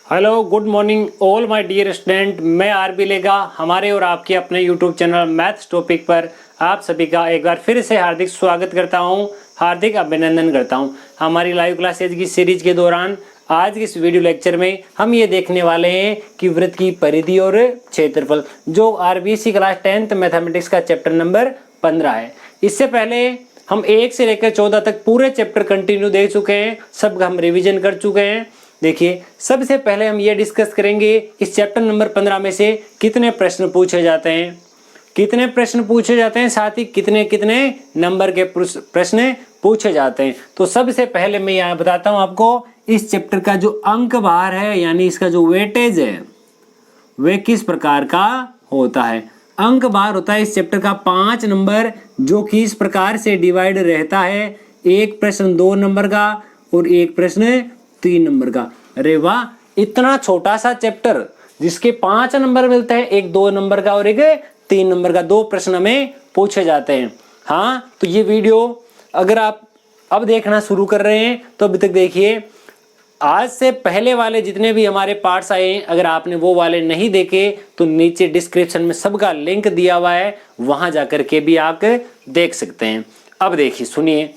Hello good morning all my dear student, मैं आरबी लेगा हमारे और आपके अपने यूट्यूब चैनल मैथ्स टॉपिक पर आप सभी का एक बार फिर से हार्दिक स्वागत करता हूं, हार्दिक अभिनंदन करता हूं। हमारी लाइव क्लासेज की सीरीज के दौरान आज के इस वीडियो लेक्चर में हम ये देखने वाले हैं कि वृत्त की परिधि और क्षेत्रफल, जो आरबीएससी क्लास 10th मैथमेटिक्स का चैप्टर नंबर 15 है। इससे पहले हम 1 से लेकर 14 तक पूरे चैप्टर कंटिन्यू देख चुके हैं, सब हम रिवीजन कर चुके हैं। देखिए, सबसे पहले हम ये डिस्कस करेंगे इस चैप्टर नंबर 15 में से कितने प्रश्न पूछे जाते हैं, कितने प्रश्न पूछे जाते हैं, साथ ही कितने कितने नंबर के प्रश्न पूछे जाते हैं। तो सबसे पहले मैं यहाँ बताता हूँ आपको इस चैप्टर का जो अंक भार है, यानी इसका जो वेटेज है वह किस प्रकार का होता है। अंक भार होता है इस चैप्टर का 5 नंबर, जो कि इस प्रकार से डिवाइड रहता है, एक प्रश्न 2 नंबर का और एक प्रश्न 3 नंबर का। अरे वाह, इतना छोटा सा चैप्टर जिसके 5 नंबर मिलते हैं, एक 2 नंबर का और एक 3 नंबर का, 2 प्रश्न हमें पूछे जाते हैं। हाँ, तो ये वीडियो अगर आप अब देखना शुरू कर रहे हैं तो अभी तक देखिए, आज से पहले वाले जितने भी हमारे पार्ट्स आए हैं, अगर आपने वो वाले नहीं देखे तो नीचे डिस्क्रिप्शन में सबका लिंक दिया हुआ है, वहां जाकर के भी आप देख सकते हैं। अब देखिए, सुनिए,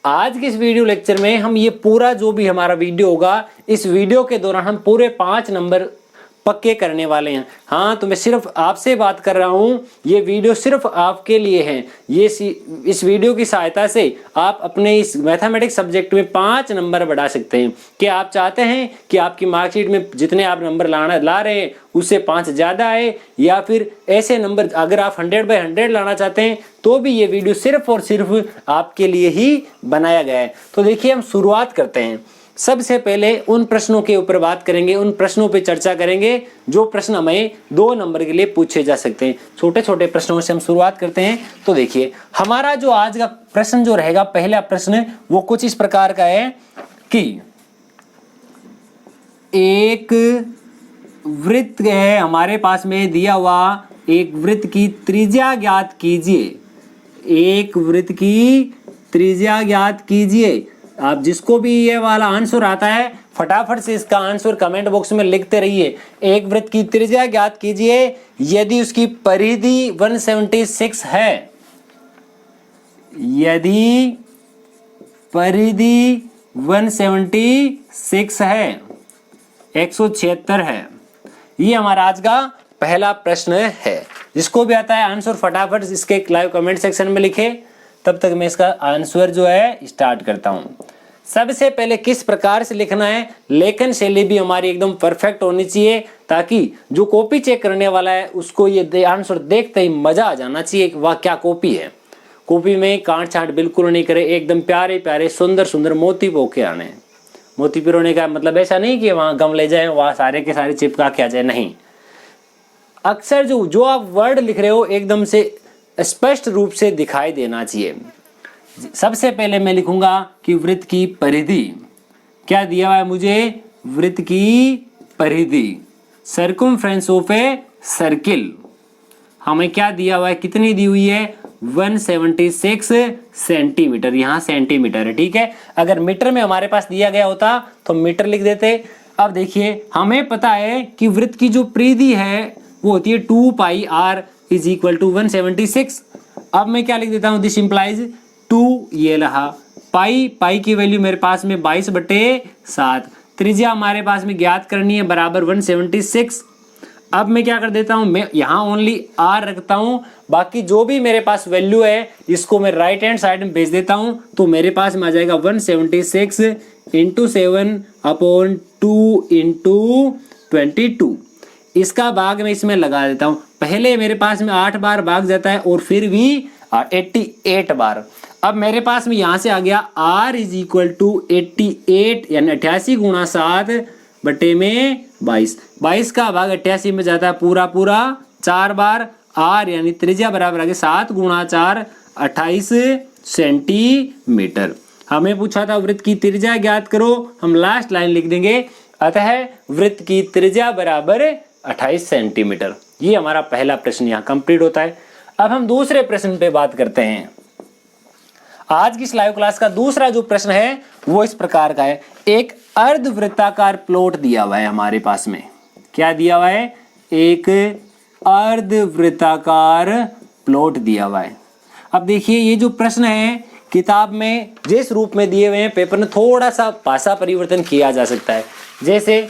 आज के इस वीडियो लेक्चर में हम ये पूरा जो भी हमारा वीडियो होगा, इस वीडियो के दौरान हम पूरे 5 नंबर पक्के करने वाले हैं। हाँ, तो मैं सिर्फ आपसे बात कर रहा हूँ, ये वीडियो सिर्फ आपके लिए है। ये इस वीडियो की सहायता से आप अपने इस मैथमेटिक्स सब्जेक्ट में 5 नंबर बढ़ा सकते हैं। क्या आप चाहते हैं कि आपकी मार्कशीट में जितने आप नंबर ला रहे हैं उससे 5 ज़्यादा आए, या फिर ऐसे नंबर अगर आप 100/100 लाना चाहते हैं तो भी ये वीडियो सिर्फ और सिर्फ आपके लिए ही बनाया गया है। तो देखिए, हम शुरुआत करते हैं। सबसे पहले उन प्रश्नों के ऊपर बात करेंगे, उन प्रश्नों पे चर्चा करेंगे जो प्रश्न हमें 2 नंबर के लिए पूछे जा सकते हैं। छोटे छोटे प्रश्नों से हम शुरुआत करते हैं। तो देखिए, हमारा जो आज का प्रश्न जो रहेगा, पहला प्रश्न वो कुछ इस प्रकार का है कि एक वृत्त है हमारे पास में दिया हुआ, एक वृत्त की त्रिज्या ज्ञात कीजिए। एक वृत्त की त्रिज्या ज्ञात कीजिए। आप जिसको भी ये वाला आंसर आता है, फटाफट से इसका आंसर कमेंट बॉक्स में लिखते रहिए। एक वृत्त की त्रिज्या ज्ञात कीजिए यदि उसकी परिधि 176 है। यदि परिधि 176 है, 176 है। ये हमारा आज का पहला प्रश्न है। जिसको भी आता है आंसर फटाफट इसके लाइव कमेंट सेक्शन में लिखे। तब तक मैं इसका आंसर जो है स्टार्ट करता हूं। सबसे पहले किस प्रकार से लिखना है, लेखन शैली भी हमारी एकदम परफेक्ट होनी चाहिए, ताकि जो कॉपी चेक करने वाला है उसको ये आंसर देखते ही मजा आ जाना चाहिए कि वाह क्या कॉपी है। कॉपी में काट छाट बिल्कुल नहीं करे, एकदम प्यारे प्यारे सुंदर सुंदर मोती पोके आने। मोती पिरोने का मतलब ऐसा नहीं कि वहां गम ले जाए, वहां सारे के सारे चिपका के आ जाए, नहीं। अक्सर जो आप वर्ड लिख रहे हो एकदम से स्पष्ट रूप से दिखाई देना चाहिए। सबसे पहले मैं लिखूंगा कि वृत्त की परिधि, क्या दिया हुआ है मुझे, वृत्त की परिधि, सर्कमफ्रेंस ऑफ ए सर्किल, हमें क्या दिया हुआ है, कितनी दी हुई है, 176 सेंटीमीटर। यहाँ सेंटीमीटर है, ठीक है। अगर मीटर में हमारे पास दिया गया होता तो मीटर लिख देते। अब देखिए, हमें पता है कि वृत्त की जो परिधि है वो होती है 2πr इज इक्वल टू 176। अब मैं क्या लिख देता हूँ, दिस इंप्लाइज 2, ये रहा पाई की वैल्यू मेरे पास में 22/7। त्रिज्या हमारे पास में ज्ञात करनी है बराबर 176। अब मैं क्या कर देता हूँ, मैं यहाँ ओनली r रखता हूँ, बाकी जो भी मेरे पास वैल्यू है इसको मैं राइट हैंड साइड में भेज देता हूँ। तो मेरे पास में आ जाएगा 176 × 7/2 × 22। इसका भाग मैं इसमें लगा देता हूं। पहले मेरे पास में 8 बार भाग जाता है और फिर भी 88 बार। अब मेरे पास में यहां से आ गया r इज इक्वल टू 88, यानी 88 × 7/22। 22 का भाग 88 में जाता है पूरा 4 बार। r यानी त्रिज्या बराबर आ गया 7 × 4 28 सेंटीमीटर। हमें पूछा था वृत्त की त्रिज्या ज्ञात करो, हम लास्ट लाइन लिख देंगे, अतः वृत्त की त्रिज्या बराबर 28 सेंटीमीटर। ये हमारा पहला प्रश्न यहाँ कंप्लीट होता है। अब हम दूसरे प्रश्न पे बात करते हैं। आज की इस लाइव क्लास का दूसरा जो प्रश्न है वो इस प्रकार का है। एक अर्धवृत्ताकार प्लॉट दिया हुआ है हमारे पास में। क्या दिया हुआ है? एक अर्धवृत्ताकार प्लॉट दिया हुआ है। अब देखिए ये जो प्रश्न है किताब में जिस रूप में दिए हुए हैं, पेपर में थोड़ा सा भाषा परिवर्तन किया जा सकता है। जैसे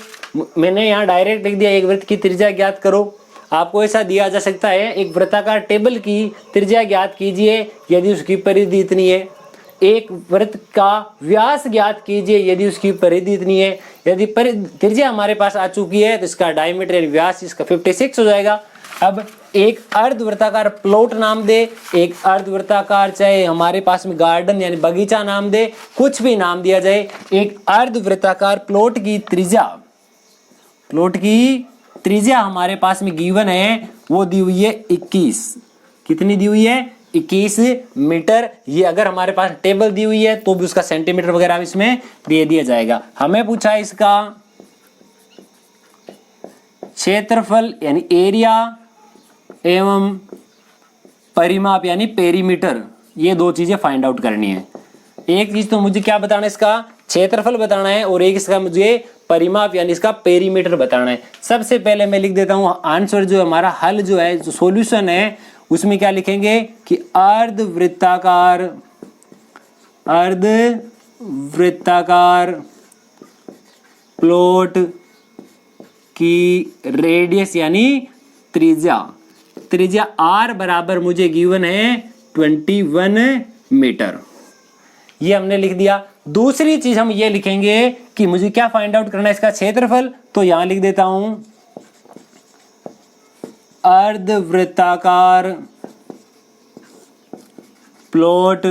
मैंने यहाँ डायरेक्ट लिख दिया एक वृत्त की त्रिज्या ज्ञात करो। आपको ऐसा दिया जा सकता है एक वृत्ताकार टेबल की त्रिज्या ज्ञात कीजिए यदि उसकी परिधि इतनी है। एक वृत्त का व्यास ज्ञात कीजिए यदि उसकी परिधि इतनी है। यदि त्रिज्या हमारे पास आ चुकी है तो इसका डायमीटर यानी व्यास इसका 56 हो जाएगा। अब एक अर्धवृत्ताकार प्लॉट नाम दे, एक अर्धवृत्ताकार चाहे हमारे पास में गार्डन यानी बगीचा नाम दे, कुछ भी नाम दिया जाए। एक अर्धवृत्ताकार प्लॉट की त्रिज्या हमारे पास में गिवन है, वो दी हुई है 21। कितनी दी हुई है? 21 मीटर। ये अगर हमारे पास टेबल दी हुई है तो भी उसका सेंटीमीटर वगैरह इसमें दे दिया जाएगा। हमें पूछा है इसका क्षेत्रफल यानी एरिया एवं परिमाप यानी पेरीमीटर, ये दो चीजें फाइंड आउट करनी है। एक चीज तो मुझे क्या बताना है, इसका क्षेत्रफल बताना है, और एक इसका मुझे परिमाप यानी इसका पेरीमीटर बताना है। सबसे पहले मैं लिख देता हूं आंसर जो हमारा हल जो है, जो सॉल्यूशन है, उसमें क्या लिखेंगे कि अर्धवृत्ताकार प्लॉट की रेडियस यानी त्रिज्या r बराबर मुझे गिवन है 21 मीटर। ये हमने लिख दिया। दूसरी चीज हम ये लिखेंगे कि मुझे क्या फाइंड आउट करना है, इसका क्षेत्रफल। तो यहां लिख देता हूं अर्धवृत्ताकार प्लॉट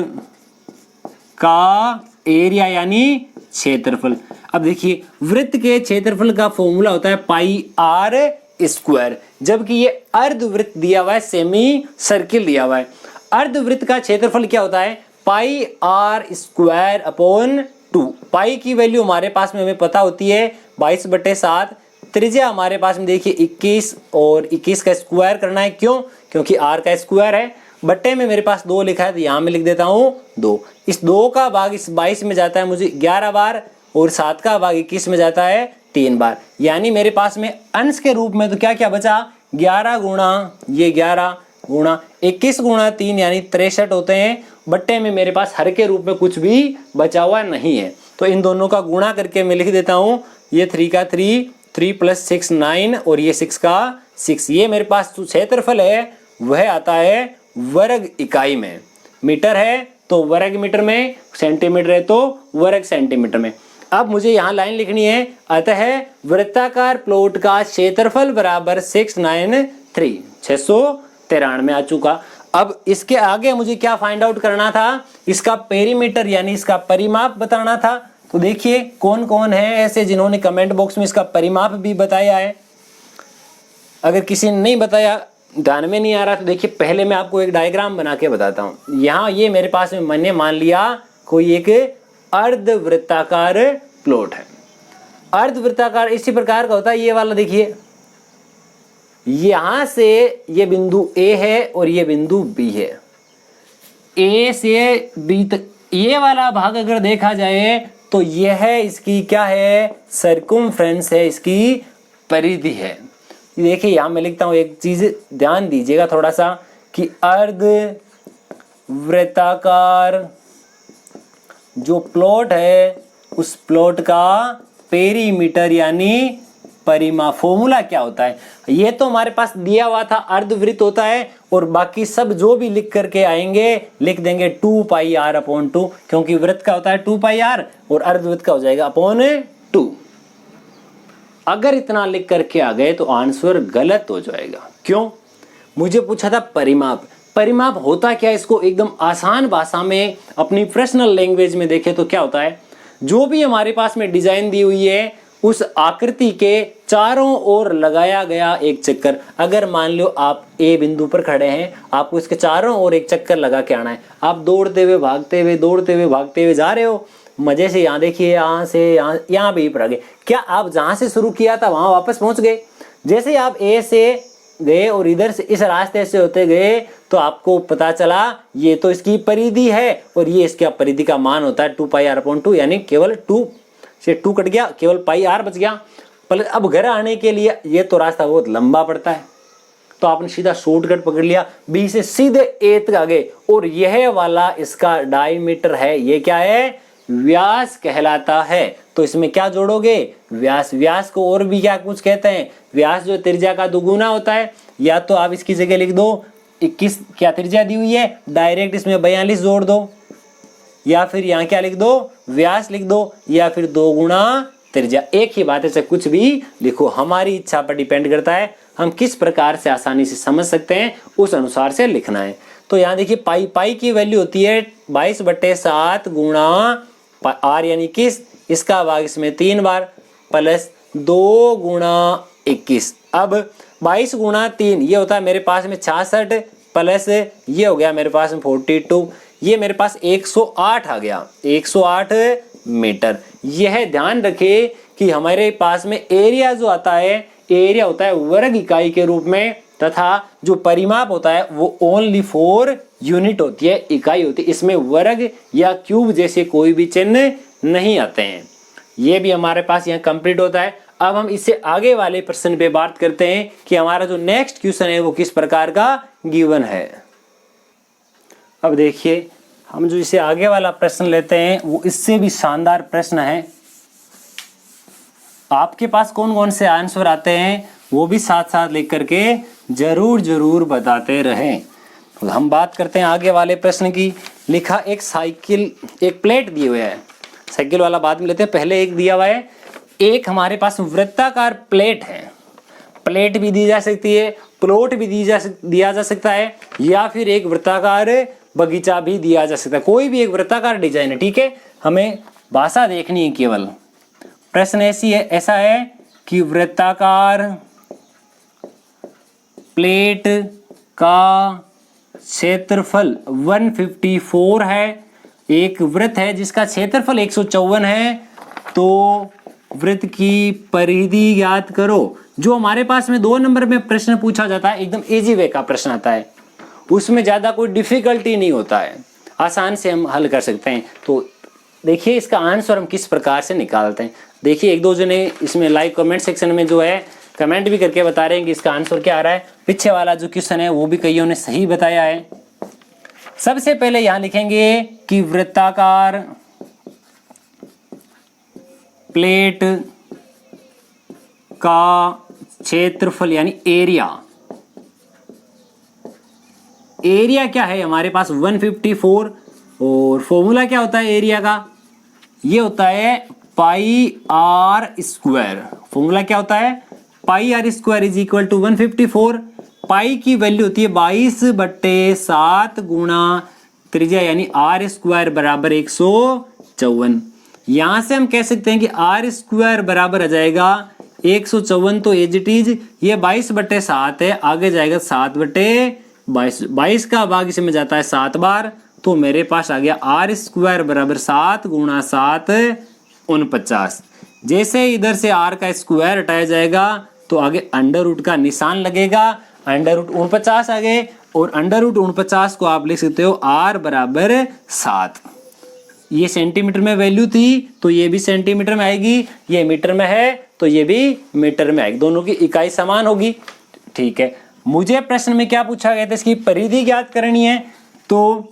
का एरिया यानी क्षेत्रफल। अब देखिए वृत्त के क्षेत्रफल का फॉर्मूला होता है पाई आर स्क्वायर, जबकि ये अर्धवृत्त दिया हुआ है, सेमी सर्किल दिया हुआ है। अर्धवृत्त का क्षेत्रफल क्या होता है? Pi r square upon 2। पाई की वैल्यू हमारे पास में हमें पता होती है 22/7। त्रिज्या हमारे पास में देखिए 21 और 21 का स्क्वायर करना है। क्यों? क्योंकि आर का स्क्वायर है। बट्टे में मेरे पास 2 लिखा है तो यहाँ में लिख देता हूँ 2। इस 2 का भाग इस 22 में जाता है मुझे 11 बार, और 7 का भाग 21 में जाता है 3 बार। यानी मेरे पास में अंश के रूप में तो क्या क्या बचा? 11 गुणा ये 11 गुणा 21 गुणा 3 यानी 63 होते हैं। बट्टे में मेरे पास हर के रूप में कुछ भी बचा हुआ नहीं है, तो इन दोनों का गुणा करके मैं लिख देता हूँ। ये 3 का 3, 3 + 6 9, और ये 6 का 6। ये मेरे पास क्षेत्रफल है वह आता है वर्ग इकाई में। मीटर है तो वर्ग मीटर में, सेंटीमीटर है तो वर्ग सेंटीमीटर में। अब मुझे यहाँ लाइन लिखनी है, अतः वृत्ताकार प्लॉट का क्षेत्रफल बराबर 693 693 आ चुका। अब इसके आगे मुझे क्या फाइंड आउट करना था? इसका पेरीमीटर यानी इसका परिमाप बताना था। तो देखिए कौन कौन है ऐसे जिन्होंने कमेंट बॉक्स में इसका परिमाप भी बताया है। अगर किसी ने नहीं बताया, ध्यान में नहीं आ रहा, तो देखिए पहले मैं आपको एक डायग्राम बना के बताता हूँ। यहाँ ये मेरे पास में मैंने मान लिया कोई एक अर्धवृत्ताकार प्लॉट है। अर्धवृत्ताकार इसी प्रकार का होता है। ये वाला देखिए, यहां से ये बिंदु ए है और ये बिंदु बी है। ए से बी तक ये वाला भाग अगर देखा जाए तो यह इसकी क्या है? सर्कमफ्रेंस है, इसकी परिधि है। देखिए यहां मैं लिखता हूं, एक चीज ध्यान दीजिएगा थोड़ा सा कि अर्धवृत्ताकार जो प्लॉट है उस प्लॉट का पेरीमीटर यानी परिमाप फॉर्मूला क्या होता है? ये तो हमारे पास दिया हुआ था, अर्धवृत्त होता है, और बाकी सब जो भी लिख करके आएंगे लिख देंगे 2πr/2, क्योंकि वृत्त का होता है 2πr और अर्धवृत्त का हो जाएगा /2। अगर इतना लिख करके आ गए तो आंसर गलत हो जाएगा। क्यों? मुझे पूछा था परिमाप। परिमाप होता क्या? इसको एकदम आसान भाषा में अपनी पर्सनल लैंग्वेज में देखें तो क्या होता है? जो भी हमारे पास में डिजाइन दी हुई है उस आकृति के चारों ओर लगाया गया एक चक्कर। अगर मान लो आप ए बिंदु पर खड़े हैं, आपको इसके चारों ओर एक चक्कर लगा के आना है। आप दौड़ते हुए भागते हुए जा रहे हो मजे से। यहाँ देखिए, यहाँ से यहाँ भी पर गए। क्या आप जहाँ से शुरू किया था वहाँ वापस पहुँच गए? जैसे आप ए से गए और इधर से इस रास्ते से होते गए तो आपको पता चला ये तो इसकी परिधि है और ये इसका परिधि का मान होता है 2πr/2 यानी केवल 2 से 2 कट गया, केवल पाई आर बच गया। पर अब घर आने के लिए ये तो रास्ता बहुत लंबा पड़ता है, तो आपने सीधा शॉर्टकट पकड़ लिया, बी से सीधे ए तक आ गए। और यह वाला इसका डायमीटर है, ये क्या है, व्यास कहलाता है। तो इसमें क्या जोड़ोगे, व्यास। व्यास को और भी क्या कुछ कहते हैं, व्यास जो त्रिज्या का दुगुना होता है। या तो आप इसकी जगह लिख दो 21, क्या त्रिज्या दी हुई है, डायरेक्ट इसमें 42 जोड़ दो, या फिर यहाँ क्या लिख दो, व्यास लिख दो, या फिर 2 गुणा त्रिज्या। एक ही बात है, से कुछ भी लिखो, हमारी इच्छा पर डिपेंड करता है, हम किस प्रकार से आसानी से समझ सकते हैं उस अनुसार से लिखना है। तो यहाँ देखिए पाई, पाई की वैल्यू होती है 22/7 गुणा आर, यानी किस, इसका भाग इसमें 3 बार, प्लस 2 गुणा 21। अब 22 गुणा 3 ये होता है मेरे पास में 66, प्लस ये हो गया मेरे पास में 42, ये मेरे पास 108 आ गया, 108 मीटर। यह ध्यान रखे कि हमारे पास में एरिया जो आता है, एरिया होता है वर्ग इकाई के रूप में, तथा जो परिमाप होता है वो ओनली फॉर यूनिट होती है, इकाई होती है। इसमें वर्ग या क्यूब जैसे कोई भी चिन्ह नहीं आते हैं। ये भी हमारे पास यहाँ कंप्लीट होता है। अब हम इससे आगे वाले प्रश्न पे बात करते हैं कि हमारा जो नेक्स्ट क्वेश्चन है वो किस प्रकार का गिवन है। अब देखिए हम जो इसे आगे वाला प्रश्न लेते हैं वो इससे भी शानदार प्रश्न है। आपके पास कौन कौन से आंसर आते हैं वो भी साथ साथ लिख करके जरूर बताते रहें। तो हम बात करते हैं आगे वाले प्रश्न की। लिखा एक साइकिल, एक प्लेट दी हुई है, साइकिल वाला बाद में लेते हैं, पहले एक दिया हुआ है। एक हमारे पास वृत्ताकार प्लेट है, प्लेट भी दी जा सकती है, प्लॉट भी दिया जा सकता है, या फिर एक वृत्ताकार बगीचा भी दिया जा सकता है। कोई भी एक वृत्ताकार डिजाइन है, ठीक है, हमें भाषा देखनी है केवल। प्रश्न ऐसा है कि वृत्ताकार प्लेट का क्षेत्रफल 154 है, एक वृत्त है जिसका क्षेत्रफल 154 है, तो वृत्त की परिधि ज्ञात करो। जो हमारे पास में 2 नंबर में प्रश्न पूछा जाता है, एकदम इजी वे का प्रश्न आता है, उसमें ज्यादा कोई डिफिकल्टी नहीं होता है, आसान से हम हल कर सकते हैं। तो देखिए इसका आंसर हम किस प्रकार से निकालते हैं। देखिए एक दो जने इसमें लाइव कमेंट सेक्शन में जो है कमेंट भी करके बता रहे हैं कि इसका आंसर क्या आ रहा है। पीछे वाला जो क्वेश्चन है वो भी कईयों ने सही बताया है। सबसे पहले यहां लिखेंगे कि वृत्ताकार प्लेट का क्षेत्रफल यानी एरिया, एरिया क्या है हमारे पास 154, और फॉर्मूला क्या होता है एरिया का, ये होता है पाई आर स्क्वायर। फॉर्मूला क्या होता है, pi r square is equal to 154। Pi की वैल्यू होती है 22/7 गुणा त्रिज्या यानी आर स्क्वायर बराबर 154। यहां से हम कह सकते हैं कि आर स्क्वायर बराबर आ जाएगा 154, तो एज इट इज ये 22/7 है, आगे जाएगा 7/22, 22 का भाग इसमें जाता है 7 बार, तो मेरे पास आ गया आर स्क्वायर बराबर 7 गुणा 7 49। जैसे इधर से आर का स्क्वायर हटाया जाएगा तो आगे अंडर रूट का निशान लगेगा, अंडर रूट 49 आ गए, और अंडर रूट 49 को आप लिख सकते हो आर बराबर 7। ये सेंटीमीटर में वैल्यू थी तो ये भी सेंटीमीटर में आएगी, ये मीटर में है तो ये भी मीटर में आएगी, दोनों की इकाई समान होगी। ठीक है, मुझे प्रश्न में क्या पूछा गया था, इसकी परिधि ज्ञात करनी है, तो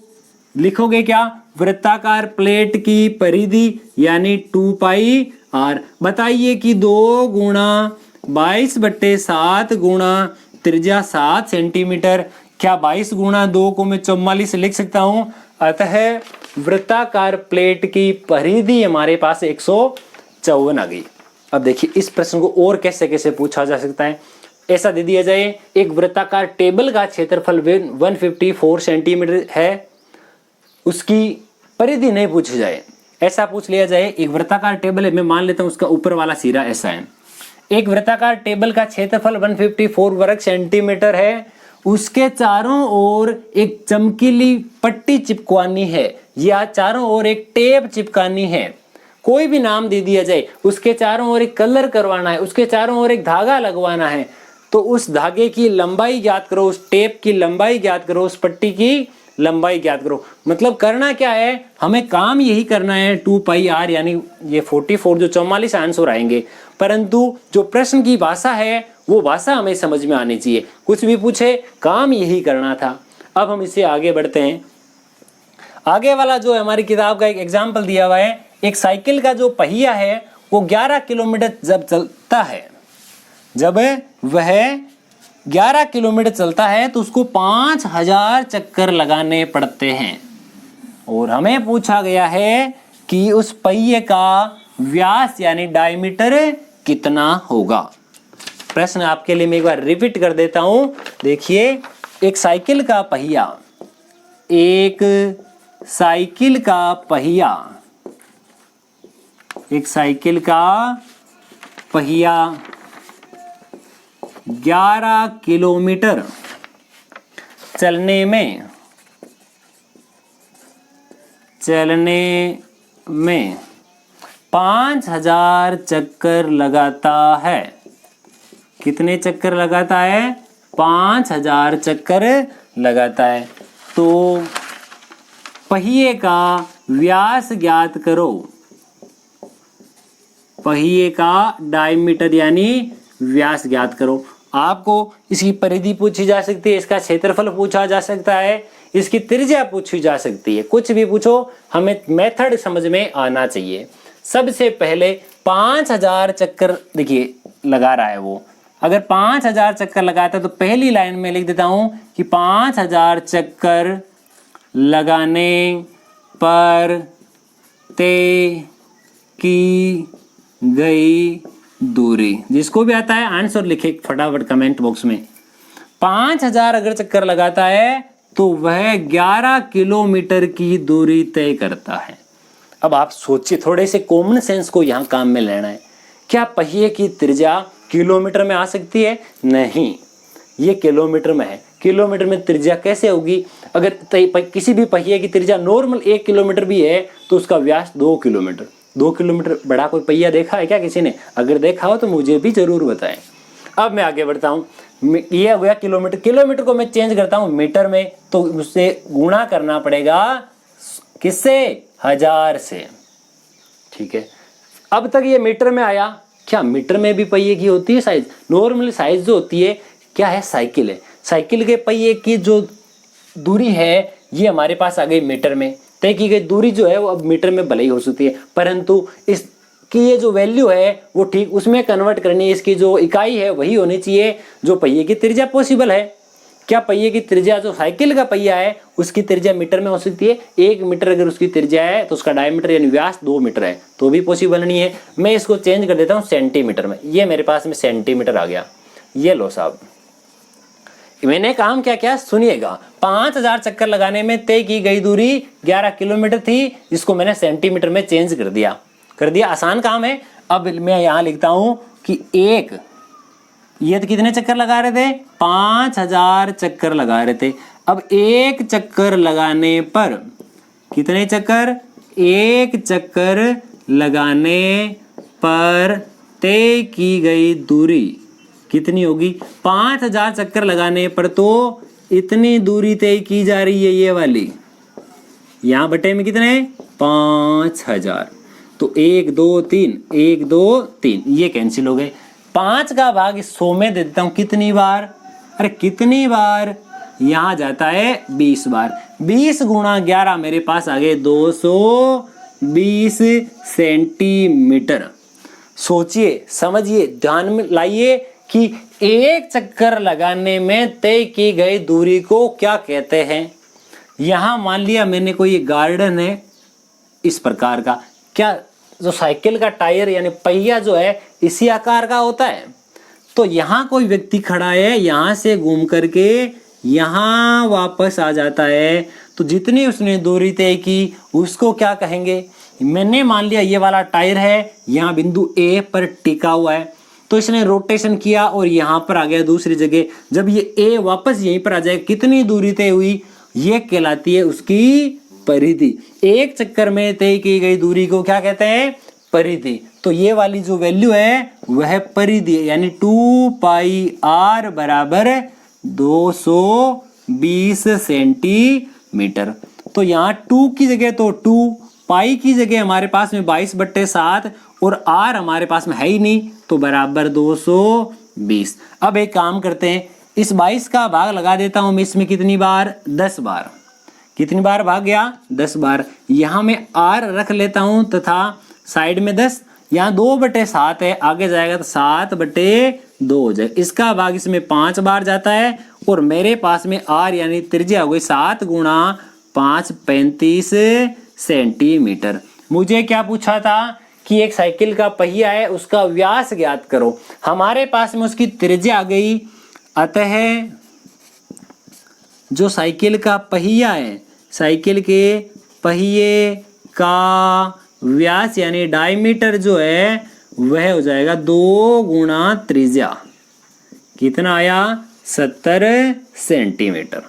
लिखोगे क्या, वृत्ताकार प्लेट की परिधि यानी 2 पाई आर। बताइए कि 2 गुणा 22/7 गुणा त्रिज्या 7 सेंटीमीटर, क्या 22 गुणा 2 को मैं 44 लिख सकता हूं। अतः वृत्ताकार प्लेट की परिधि हमारे पास 154 आ गई। अब देखिए इस प्रश्न को और कैसे कैसे पूछा जा सकता है। ऐसा दे दिया जाए एक वृत्ताकार टेबल का क्षेत्रफल 154 सेंटीमीटर है, उसकी परिधि नहीं पूछी जाए, ऐसा पूछ लिया जाए एक वृत्ताकार टेबल है, मैं मान लेता हूं उसका ऊपर वाला सिरा ऐसा है, एक वृत्ताकार टेबल का क्षेत्रफल 154 वर्ग सेंटीमीटर है, उसके चारों ओर एक चमकीली पट्टी चिपकवानी है या चारों ओर एक टेप चिपकानी है, कोई भी नाम दे दिया जाए, उसके चारों ओर एक कलर करवाना है, उसके चारों ओर एक धागा लगवाना है, तो उस धागे की लंबाई ज्ञात करो, उस टेप की लंबाई ज्ञात करो, उस पट्टी की लंबाई ज्ञात करो। मतलब करना क्या है, हमें काम यही करना है 2 पाई r, यानी ये 44 जो 44 आंसर आएंगे। परंतु जो प्रश्न की भाषा है वो भाषा हमें समझ में आनी चाहिए। कुछ भी पूछे काम यही करना था। अब हम इससे आगे बढ़ते हैं। आगे वाला जो है हमारी किताब का एक एग्जाम्पल दिया हुआ है। एक साइकिल का जो पहिया है वो 11 किलोमीटर जब चलता है, जब वह 11 किलोमीटर चलता है तो उसको 5000 चक्कर लगाने पड़ते हैं। और हमें पूछा गया है कि उस पहिए का व्यास यानी डायमीटर कितना होगा। प्रश्न आपके लिए मैं एक बार रिपीट कर देता हूं। देखिए, एक साइकिल का पहिया, एक साइकिल का पहिया, एक साइकिल का पहिया 11 किलोमीटर चलने में 5000 चक्कर लगाता है। कितने चक्कर लगाता है? 5000 चक्कर लगाता है। तो पहिए का व्यास ज्ञात करो। पहिए का डायमीटर यानी व्यास ज्ञात करो। आपको इसकी परिधि पूछी जा सकती है, इसका क्षेत्रफल पूछा जा सकता है, इसकी त्रिज्या पूछी जा सकती है। कुछ भी पूछो, हमें मेथड समझ में आना चाहिए। सबसे पहले 5000 चक्कर देखिए लगा रहा है वो। अगर 5000 चक्कर लगाता है तो पहली लाइन में लिख देता हूं कि 5000 चक्कर लगाने पर तय की गई दूरी। जिसको भी आता है आंसर लिखे फटाफट कमेंट बॉक्स में। 5000 अगर चक्कर लगाता है तो वह 11 किलोमीटर की दूरी तय करता है। अब आप सोचिए, थोड़े से कॉमन सेंस को यहाँ काम में लेना है। क्या पहिए की त्रिज्या किलोमीटर में आ सकती है? नहीं, ये किलोमीटर में है। किलोमीटर में त्रिज्या कैसे होगी? अगर किसी भी पहिए की त्रिज्या नॉर्मल 1 किलोमीटर भी है तो उसका व्यास 2 किलोमीटर। 2 किलोमीटर बड़ा कोई पहिया देखा है क्या किसी ने? अगर देखा हो तो मुझे भी जरूर बताएं। अब मैं आगे बढ़ता हूँ। ये हो गया किलोमीटर। किलोमीटर को मैं चेंज करता हूँ मीटर में, तो उससे गुणा करना पड़ेगा किससे? 1000 से। ठीक है, अब तक ये मीटर में आया। क्या मीटर में भी पहिए की होती है साइज? नॉर्मली साइज जो होती है क्या है? साइकिल है। साइकिल के पहिए की जो दूरी है ये हमारे पास आ गई मीटर में। तय की गई दूरी जो है वो अब मीटर में भले ही हो सकती है, परंतु इसकी ये जो वैल्यू है वो ठीक उसमें कन्वर्ट करनी है। इसकी जो इकाई है वही होनी चाहिए जो पहिए की त्रिज्या पॉसिबल है। क्या पहिए की त्रिज्या जो साइकिल का पहिया है उसकी त्रिज्या मीटर में हो सकती है? 1 मीटर अगर उसकी त्रिज्या है तो उसका डायमीटर यानी व्यास 2 मीटर है, तो भी पॉसिबल नहीं है। मैं इसको चेंज कर देता हूँ सेंटीमीटर में। ये मेरे पास में सेंटीमीटर आ गया। ये लो साहब, मैंने काम क्या क्या सुनिएगा। 5000 चक्कर लगाने में तय की गई दूरी 11 किलोमीटर थी, जिसको मैंने सेंटीमीटर में चेंज कर दिया। आसान काम है। अब मैं यहाँ लिखता हूं कि एक, ये तो कितने चक्कर लगा रहे थे? 5000 चक्कर लगा रहे थे। अब एक चक्कर लगाने पर कितने चक्कर? एक चक्कर लगाने पर तय की गई दूरी कितनी होगी? 5000 चक्कर लगाने पर तो इतनी दूरी तय की जा रही है, ये वाली। यहां बटे में कितने? 5000। तो 1 2 3 1 2 3 ये कैंसिल हो गए। 5 का भाग 100 में दे देता हूं। कितनी बार? अरे कितनी बार? यहां जाता है 20 बार। 20 गुणा 11 मेरे पास आ गए 220 सेंटीमीटर। सोचिए, समझिए, ध्यान में लाइए कि एक चक्कर लगाने में तय की गई दूरी को क्या कहते हैं। यहां मान लिया मैंने कोई गार्डन है इस प्रकार का। क्या जो साइकिल का टायर यानी पहिया जो है इसी आकार का होता है? तो यहां कोई व्यक्ति खड़ा है, यहां से घूम करके यहां वापस आ जाता है, तो जितनी उसने दूरी तय की उसको क्या कहेंगे? मैंने मान लिया ये वाला टायर है, यहां बिंदु ए पर टिका हुआ है, तो इसने रोटेशन किया और यहां पर आ गया दूसरी जगह। जब ये ए वापस यहीं पर आ जाए, कितनी दूरी तय हुई? ये कहलाती है उसकी परिधि। एक चक्कर में तय की गई दूरी को क्या कहते हैं? परिधि। तो ये वाली जो वैल्यू है वह परिधि है, यानी 2 पाई r बराबर 220 सेंटीमीटर। मीटर। तो यहाँ 2 की जगह तो 2, पाई की जगह हमारे पास में 22/7 और आर हमारे पास में है ही नहीं, तो बराबर 220। अब एक काम करते हैं, इस 22 का भाग लगा देता हूं मैं इसमें कितनी बार, 10 बार। कितनी बार भाग गया, 10 बार। यहाँ मैं आर रख लेता हूं तथा साइड में 10, यहाँ 2/7 है, आगे जाएगा तो 7/2 हो जाए। इसका भाग इसमें 5 बार जाता है और मेरे पास में आर यानी त्रिज्या हो गई 7 गुणा 5 35 सेंटीमीटर। मुझे क्या पूछा था कि एक साइकिल का पहिया है, उसका व्यास ज्ञात करो। हमारे पास में उसकी त्रिज्या आ गई, अतः जो साइकिल का पहिया है, साइकिल के पहिए का व्यास यानी डायमीटर जो है वह हो जाएगा 2 गुणा त्रिज्या। कितना आया, 70 सेंटीमीटर।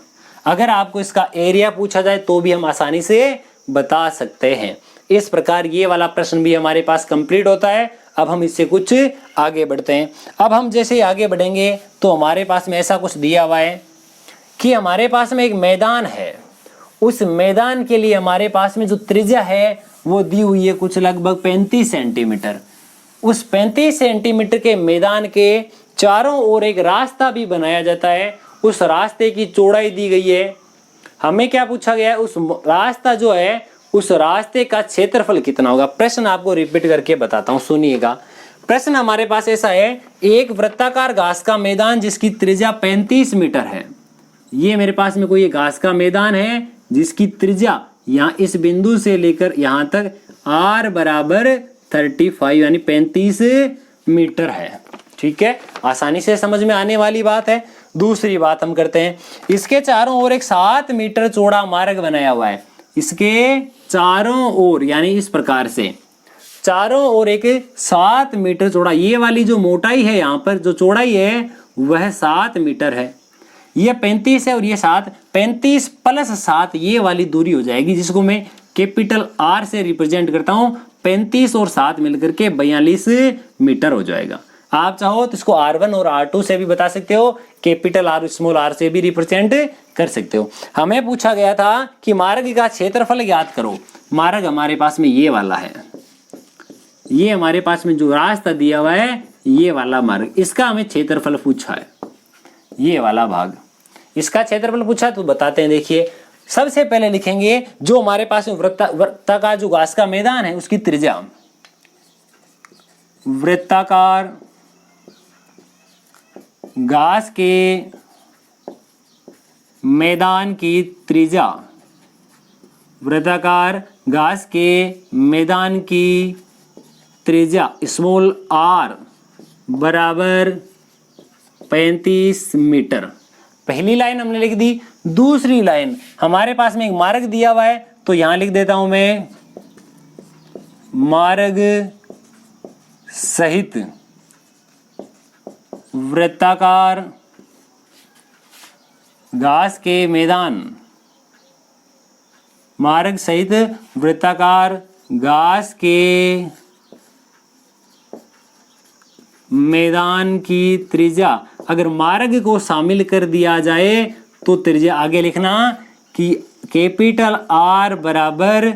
अगर आपको इसका एरिया पूछा जाए तो भी हम आसानी से बता सकते हैं। इस प्रकार ये वाला प्रश्न भी हमारे पास कंप्लीट होता है। अब हम इससे कुछ आगे बढ़ते हैं। अब हम जैसे आगे बढ़ेंगे तो हमारे पास में ऐसा कुछ दिया हुआ है कि हमारे पास में एक मैदान है, उस मैदान के लिए हमारे पास में जो त्रिज्या है वो दी हुई है कुछ लगभग 35 सेंटीमीटर। उस 35 सेंटीमीटर के मैदान के चारों ओर एक रास्ता भी बनाया जाता है, उस रास्ते की चौड़ाई दी गई है। हमें क्या पूछा गया है, उस रास्ता जो है उस रास्ते का क्षेत्रफल कितना होगा। प्रश्न आपको रिपीट करके बताता हूं, सुनिएगा। प्रश्न हमारे पास ऐसा है, एक वृत्ताकार घास का मैदान जिसकी त्रिज्या 35 मीटर है। ये मेरे पास में कोई घास का मैदान है जिसकी त्रिज्या यहाँ इस बिंदु से लेकर यहाँ तक r बराबर 35 यानी 35 मीटर है। ठीक है, आसानी से समझ में आने वाली बात है। दूसरी बात हम करते हैं, इसके चारों ओर एक 7 मीटर चौड़ा मार्ग बनाया हुआ है। इसके चारों ओर यानी इस प्रकार से चारों ओर एक 7 मीटर चौड़ा, ये वाली जो मोटाई है यहाँ पर जो चौड़ाई है वह 7 मीटर है। ये 35 है और ये 7, 35 + 7 ये वाली दूरी हो जाएगी, जिसको मैं कैपिटल R से रिप्रेजेंट करता हूँ। 35 और 7 मिलकर के 42 मीटर हो जाएगा। आप चाहो तो इसको R1 और R2 से भी बता सकते हो, कैपिटल R स्मॉल r से भी रिप्रेजेंट कर सकते हो। हमें पूछा गया था कि मार्ग का क्षेत्रफल ज्ञात करो। मार्ग हमारे पास में ये वाला है, ये हमारे पास में जो रास्ता दिया हुआ है ये वाला मार्ग, इसका हमें क्षेत्रफल पूछा है, ये वाला भाग, इसका क्षेत्रफल पूछा तो बताते हैं। देखिए, सबसे पहले लिखेंगे जो हमारे पास में वृत्ताकार जो घास का मैदान है उसकी त्रिज्या, वृत्ताकार घास के मैदान की त्रिज्या, वृत्ताकार घास के मैदान की त्रिज्या स्मॉल r बराबर 35 मीटर। पहली लाइन हमने लिख दी। दूसरी लाइन, हमारे पास में एक मार्ग दिया हुआ है तो यहां लिख देता हूं मैं, मार्ग सहित वृत्ताकार घास के मैदान, मार्ग सहित वृत्ताकार घास के मैदान की त्रिज्या। अगर मार्ग को शामिल कर दिया जाए तो त्रिज्या आगे लिखना कि कैपिटल R बराबर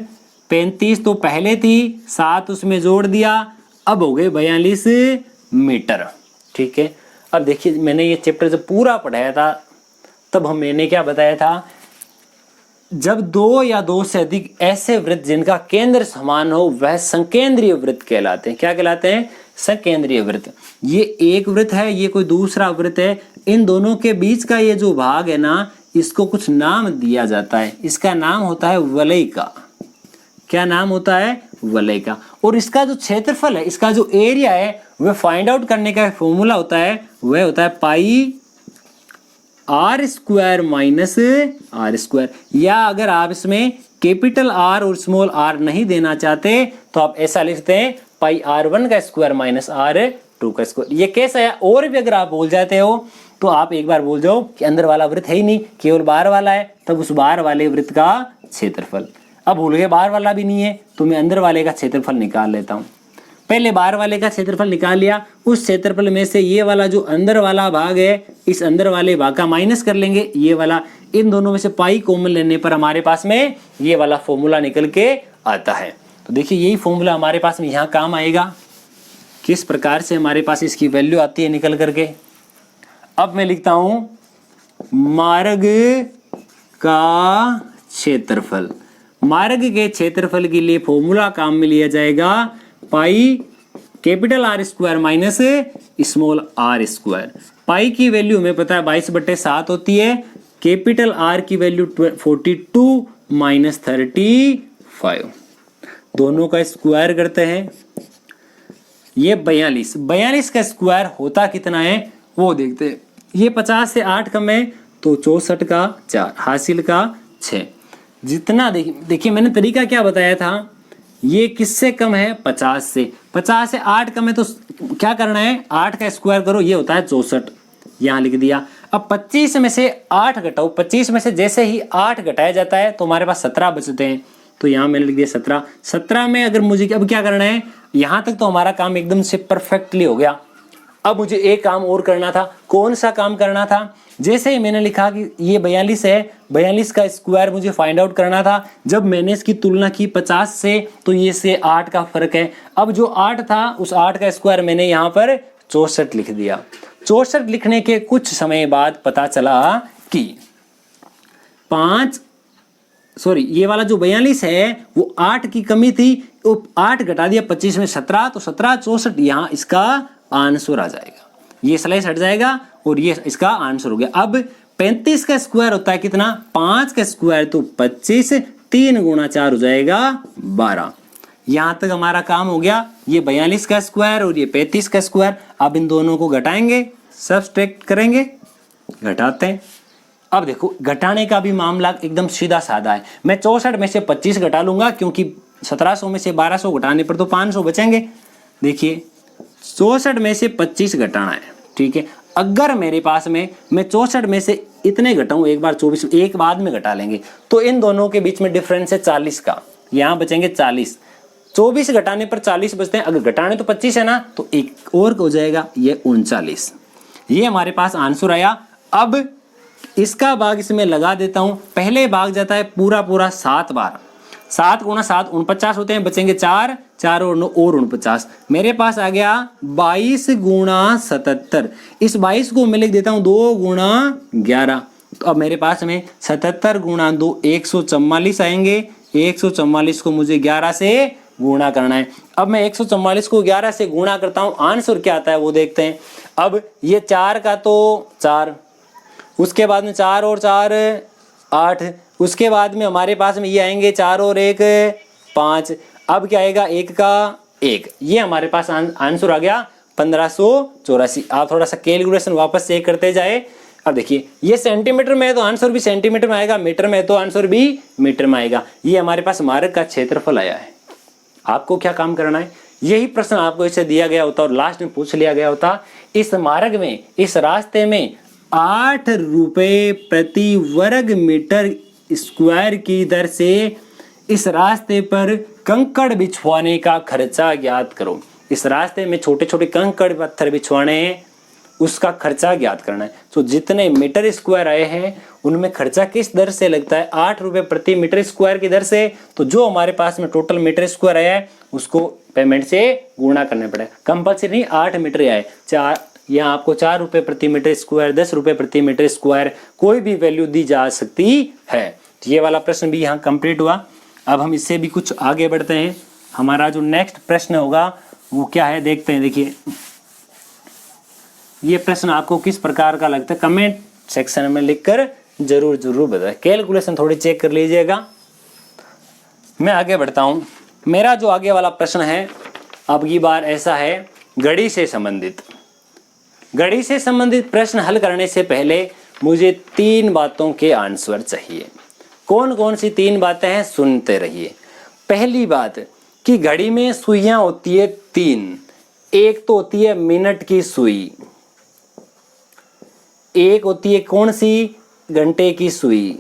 35 तो पहले थी, 7 उसमें जोड़ दिया, अब हो गए 42 मीटर। ठीक है, अब देखिए मैंने ये चैप्टर जब पूरा पढ़ाया था तब मैंने क्या बताया था, जब 2 या 2 से अधिक ऐसे वृत्त जिनका केंद्र समान हो वह संकेंद्रीय वृत्त कहलाते हैं। क्या कहलाते हैं? संकेंद्रीय वृत्त। ये एक वृत्त है, ये कोई दूसरा वृत्त है, इन दोनों के बीच का ये जो भाग है ना, इसको कुछ नाम दिया जाता है। इसका नाम होता है वलय का। क्या नाम होता है? वलय का। और इसका जो क्षेत्रफल है, इसका जो एरिया है, वह फाइंड आउट करने का फॉर्मूला होता है, वह होता है पाई r² माइनस r²। या अगर आप इसमें कैपिटल R और स्मॉल r नहीं देना चाहते तो आप ऐसा लिखते हैं पाई r1 का स्क्वायर माइनस r2 का स्क्वायर। ये कैसा है? और भी अगर आप भूल जाते हो तो आप एक बार बोल जाओ कि अंदर वाला वृत्त है ही नहीं, केवल बाहर वाला है, तब उस बाहर वाले वृत्त का क्षेत्रफल। अब भूल गए बाहर वाला भी नहीं है तो मैं अंदर वाले का क्षेत्रफल निकाल लेता हूँ। पहले बाहर वाले का क्षेत्रफल निकाल लिया, उस क्षेत्रफल में से ये वाला जो अंदर वाला भाग है, इस अंदर वाले भाग का माइनस कर लेंगे, ये वाला इन दोनों में से पाई कॉमन लेने पर हमारे पास में ये वाला फॉर्मूला निकल के आता है। तो देखिए यही फॉर्मूला हमारे पास में यहाँ काम आएगा। किस प्रकार से हमारे पास इसकी वैल्यू आती है निकल करके। अब मैं लिखता हूं मार्ग का क्षेत्रफल। मार्ग के क्षेत्रफल के लिए फॉर्मूला काम में लिया जाएगा pi capital r square minus small r square. Pi की वैल्यू हमें पता है 22/7 होती है, कैपिटल आर की वैल्यू 42 माइनस 35, दोनों का स्क्वायर करते हैं। ये 42 का स्क्वायर होता कितना है वो देखते हैं। ये 50 से 8 कम है तो 64 का 4 हासिल का 6। जितना देखिए मैंने तरीका क्या बताया था, ये किससे कम है 50 से। 50 से 8 कम है तो क्या करना है 8 का स्क्वायर करो, ये होता है 64, यहाँ लिख दिया। अब 25 में से 8 घटाओ, 25 में से जैसे ही 8 घटाया जाता है तो हमारे पास 17 बचते हैं, तो यहाँ मैंने लिख दिया 17। 17 में अगर मुझे अब क्या करना है, यहाँ तक तो हमारा काम एकदम से परफेक्टली हो गया। अब मुझे एक काम और करना था। कौन सा काम करना था, जैसे ही मैंने लिखा कि ये 42 है, 42 का स्क्वायर मुझे फाइंड आउट करना था। जब मैंने इसकी तुलना की 50 से तो ये से 8 का फर्क है। अब जो 8 था उस 8 का स्क्वायर मैंने यहाँ पर 64 लिख दिया। 64 लिखने के कुछ समय बाद पता चला कि ये वाला जो 42 है वो 8 की कमी थी, तो 8 घटा दिया 25 में 17, तो 17 64 यहाँ इसका आंसर आ जाएगा। ये स्लाइस हट जाएगा और ये इसका आंसर हो गया। अब 35 का स्क्वायर होता है कितना, 5 का स्क्वायर तो 25, 3 गुणा 4 हो जाएगा 12। यहां तक हमारा काम हो गया। ये 42 का स्क्वायर और ये 35 का स्क्वायर। अब इन दोनों को घटाएंगे, सब्सट्रैक्ट करेंगे, घटाते हैं। अब देखो घटाने का भी मामला एकदम सीधा साधा है। मैं 64 में से 25 घटा लूंगा क्योंकि 1700 में से 1200 घटाने पर तो 500 बचेंगे। देखिए 64 में से 25 घटाना है, ठीक है। अगर मेरे पास में मैं 64 में से इतने घटाऊं, एक बार 24 एक बाद में घटा लेंगे, तो इन दोनों के बीच में डिफरेंस है 40 का, यहाँ बचेंगे 40। 24 घटाने पर 40 बचते हैं, अगर घटाने तो 25 है ना, तो एक और हो जाएगा ये 39। ये हमारे पास आंसर आया। अब इसका भाग इसमें लगा देता हूं। पहले भाग जाता है पूरा 7 बार, 7 गुणा 7 49 होते हैं, बचेंगे 4, 4 और 9 और 49। मेरे पास आ गया 22 गुणा 77। इस 22 को मैं लिख देता हूं 2 गुणा 11। तो अब मेरे पास में 77 गुणा 2 144 आएंगे। 144 को मुझे 11 से गुणा करना है। अब मैं 144 को 11 से गुणा करता हूं, आंसर क्या आता है वो देखते हैं। अब ये 4 का तो 4, उसके बाद में 4 और 4 8, उसके बाद में हमारे पास में ये आएंगे 4 और 1 5। अब क्या आएगा 1 का 1। ये हमारे पास आंसर आ गया 1584। आप थोड़ा सा कैलकुलेशन वापस चेक करते जाए। अब देखिए ये सेंटीमीटर में है तो आंसर भी सेंटीमीटर में आएगा, मीटर में है तो आंसर भी मीटर में आएगा। ये हमारे पास मार्ग का क्षेत्रफल आया है। आपको क्या काम करना है, यही प्रश्न आपको इसे दिया गया होता और लास्ट में पूछ लिया गया होता। इस मार्ग में, इस रास्ते में 8 रुपए प्रति वर्ग मीटर स्क्वायर की दर से इस रास्ते पर कंकड़ बिछवाने का खर्चा ज्ञात करो। इस रास्ते में छोटे छोटे कंकड़ पत्थर बिछवाने हैं, उसका खर्चा ज्ञात करना है। तो जितने मीटर स्क्वायर आए हैं उनमें खर्चा किस दर से लगता है, 8 रुपए प्रति मीटर स्क्वायर की दर से। तो जो हमारे पास में टोटल मीटर स्क्वायर आया है उसको पेमेंट से गुणा करना पड़ेगा। कंपल्सरी 8 मीटर आए, 4 यहाँ आपको 4 रुपए प्रति मीटर स्क्वायर, 10 रुपए प्रति मीटर स्क्वायर, कोई भी वैल्यू दी जा सकती है। तो ये वाला प्रश्न भी यहाँ कंप्लीट हुआ। अब हम इससे भी कुछ आगे बढ़ते हैं। हमारा जो नेक्स्ट प्रश्न होगा वो क्या है देखते हैं। देखिए ये प्रश्न आपको किस प्रकार का लगता है कमेंट सेक्शन में लिखकर जरूर बताएं। कैलकुलेशन थोड़ी चेक कर लीजिएगा। मैं आगे बढ़ता हूं। मेरा जो आगे वाला प्रश्न है अब की बार ऐसा है, घड़ी से संबंधित। घड़ी से संबंधित प्रश्न हल करने से पहले मुझे 3 बातों के आंसर चाहिए। कौन कौन सी 3 बातें हैं सुनते रहिए। पहली बात कि घड़ी में सुइयां होती है 3। एक तो होती है मिनट की सुई, एक होती है कौन सी, घंटे की सुई,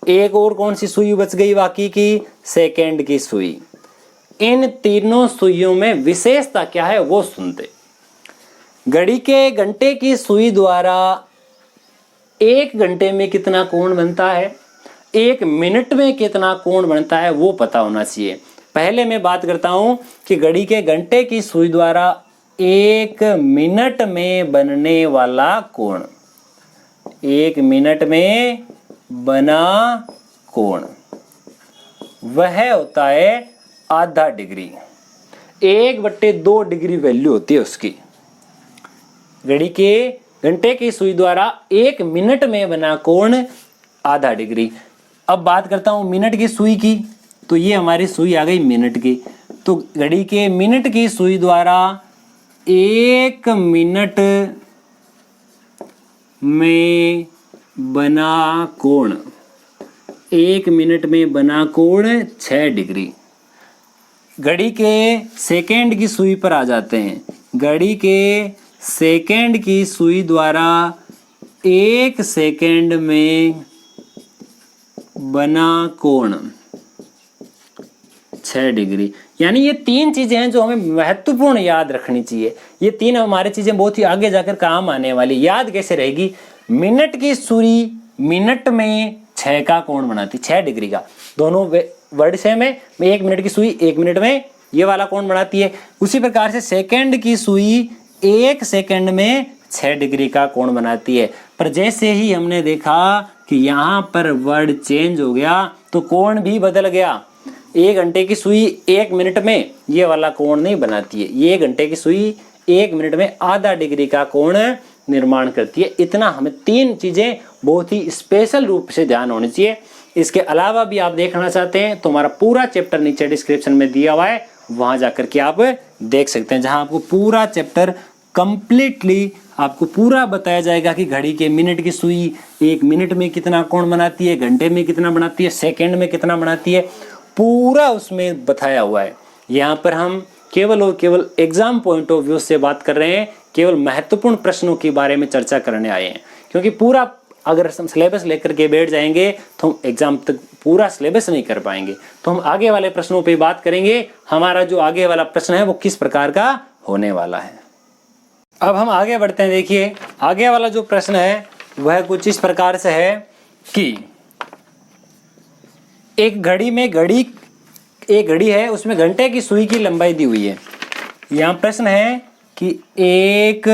एक और कौन सी सुई बच गई बाकी की, सेकंड की सुई। इन तीनों सुइयों में विशेषता क्या है वो सुनते। घड़ी के घंटे की सुई द्वारा 1 घंटे में कितना कोण बनता है, 1 मिनट में कितना कोण बनता है वो पता होना चाहिए। पहले मैं बात करता हूं कि घड़ी के घंटे की सुई द्वारा 1 मिनट में बनने वाला कोण, 1 मिनट में बना कोण वह होता है आधा डिग्री। 1/2 डिग्री वैल्यू होती है उसकी। घड़ी के घंटे की सुई द्वारा 1 मिनट में बना कोण आधा डिग्री। अब बात करता हूं मिनट की सुई की, तो ये हमारी सुई आ गई मिनट की। तो घड़ी के मिनट की सुई द्वारा 1 मिनट में बना कोण, 1 मिनट में बना कोण 6 डिग्री। घड़ी के सेकेंड की सुई पर आ जाते हैं। घड़ी के सेकेंड की सुई द्वारा 1 सेकेंड में बना कोण 6 डिग्री। यानी ये 3 चीजें हैं जो हमें महत्वपूर्ण याद रखनी चाहिए। ये 3 हमारी चीजें बहुत ही आगे जाकर काम आने वाली। याद कैसे रहेगी? मिनट की सुई मिनट में 6 का कोण बनाती, 6 डिग्री का। दोनों वर्ड सेम है। 1 मिनट की सुई 1 मिनट में ये वाला कोण बनाती है। उसी प्रकार से सेकंड की सुई 1 सेकंड में 6 डिग्री का कोण बनाती है। पर जैसे ही हमने देखा कि यहाँ पर वर्ड चेंज हो गया तो कोण भी बदल गया। 1 घंटे की सुई 1 मिनट में ये वाला कोण नहीं बनाती है। ये 1 घंटे की सुई 1 मिनट में आधा डिग्री का कोण निर्माण करती है। इतना हमें 3 चीजें बहुत ही स्पेशल रूप से ध्यान होनी चाहिए। इसके अलावा भी आप देखना चाहते हैं तो हमारा पूरा चैप्टर नीचे डिस्क्रिप्शन में दिया हुआ है, वहां जाकर के आप देख सकते हैं, जहां आपको पूरा चैप्टर कंप्लीटली आपको पूरा बताया जाएगा कि घड़ी के मिनट की सुई 1 मिनट में कितना कोण बनाती है, घंटे में कितना बनाती है, सेकंड में कितना बनाती है, पूरा उसमें बताया हुआ है। यहाँ पर हम केवल और केवल एग्जाम पॉइंट ऑफ व्यू से बात कर रहे हैं, केवल महत्वपूर्ण प्रश्नों के बारे में चर्चा करने आए हैं। क्योंकि पूरा अगर हम सिलेबस लेकर के बैठ जाएंगे तो हम एग्जाम तक पूरा सिलेबस नहीं कर पाएंगे। तो हम आगे वाले प्रश्नों पे बात करेंगे। हमारा जो आगे वाला प्रश्न है वो किस प्रकार का होने वाला है। अब हम आगे बढ़ते हैं। देखिए आगे वाला जो प्रश्न है वह कुछ इस प्रकार से है कि एक घड़ी है, उसमें घंटे की सुई की लंबाई दी हुई है। यहाँ प्रश्न है कि एक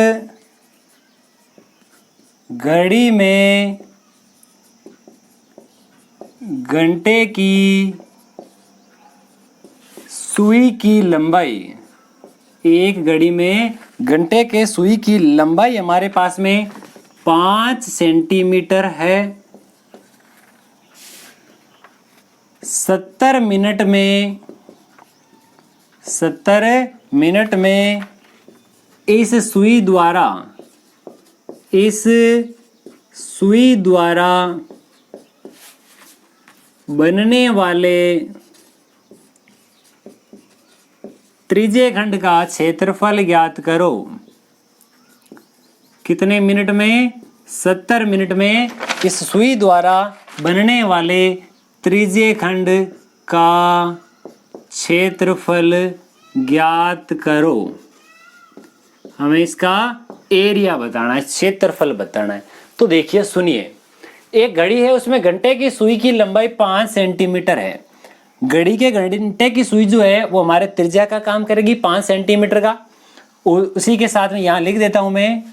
घड़ी में घंटे की सुई की लंबाई, एक घड़ी में घंटे के सुई की लंबाई हमारे पास में 5 सेंटीमीटर है। 70 मिनट में इस सुई द्वारा बनने वाले त्रिज्य खंड का क्षेत्रफल ज्ञात करो। कितने मिनट में? 70 मिनट में इस सुई द्वारा बनने वाले त्रिज्य खंड का क्षेत्रफल ज्ञात करो। हमें इसका एरिया बताना है, क्षेत्रफल बताना है। तो देखिए सुनिए, एक घड़ी है, उसमें घंटे की सुई की लंबाई 5 सेंटीमीटर है। घड़ी के घंटे की सुई जो है वो हमारे त्रिज्या का काम करेगी 5 सेंटीमीटर का। उसी के साथ में यहां लिख देता हूं मैं,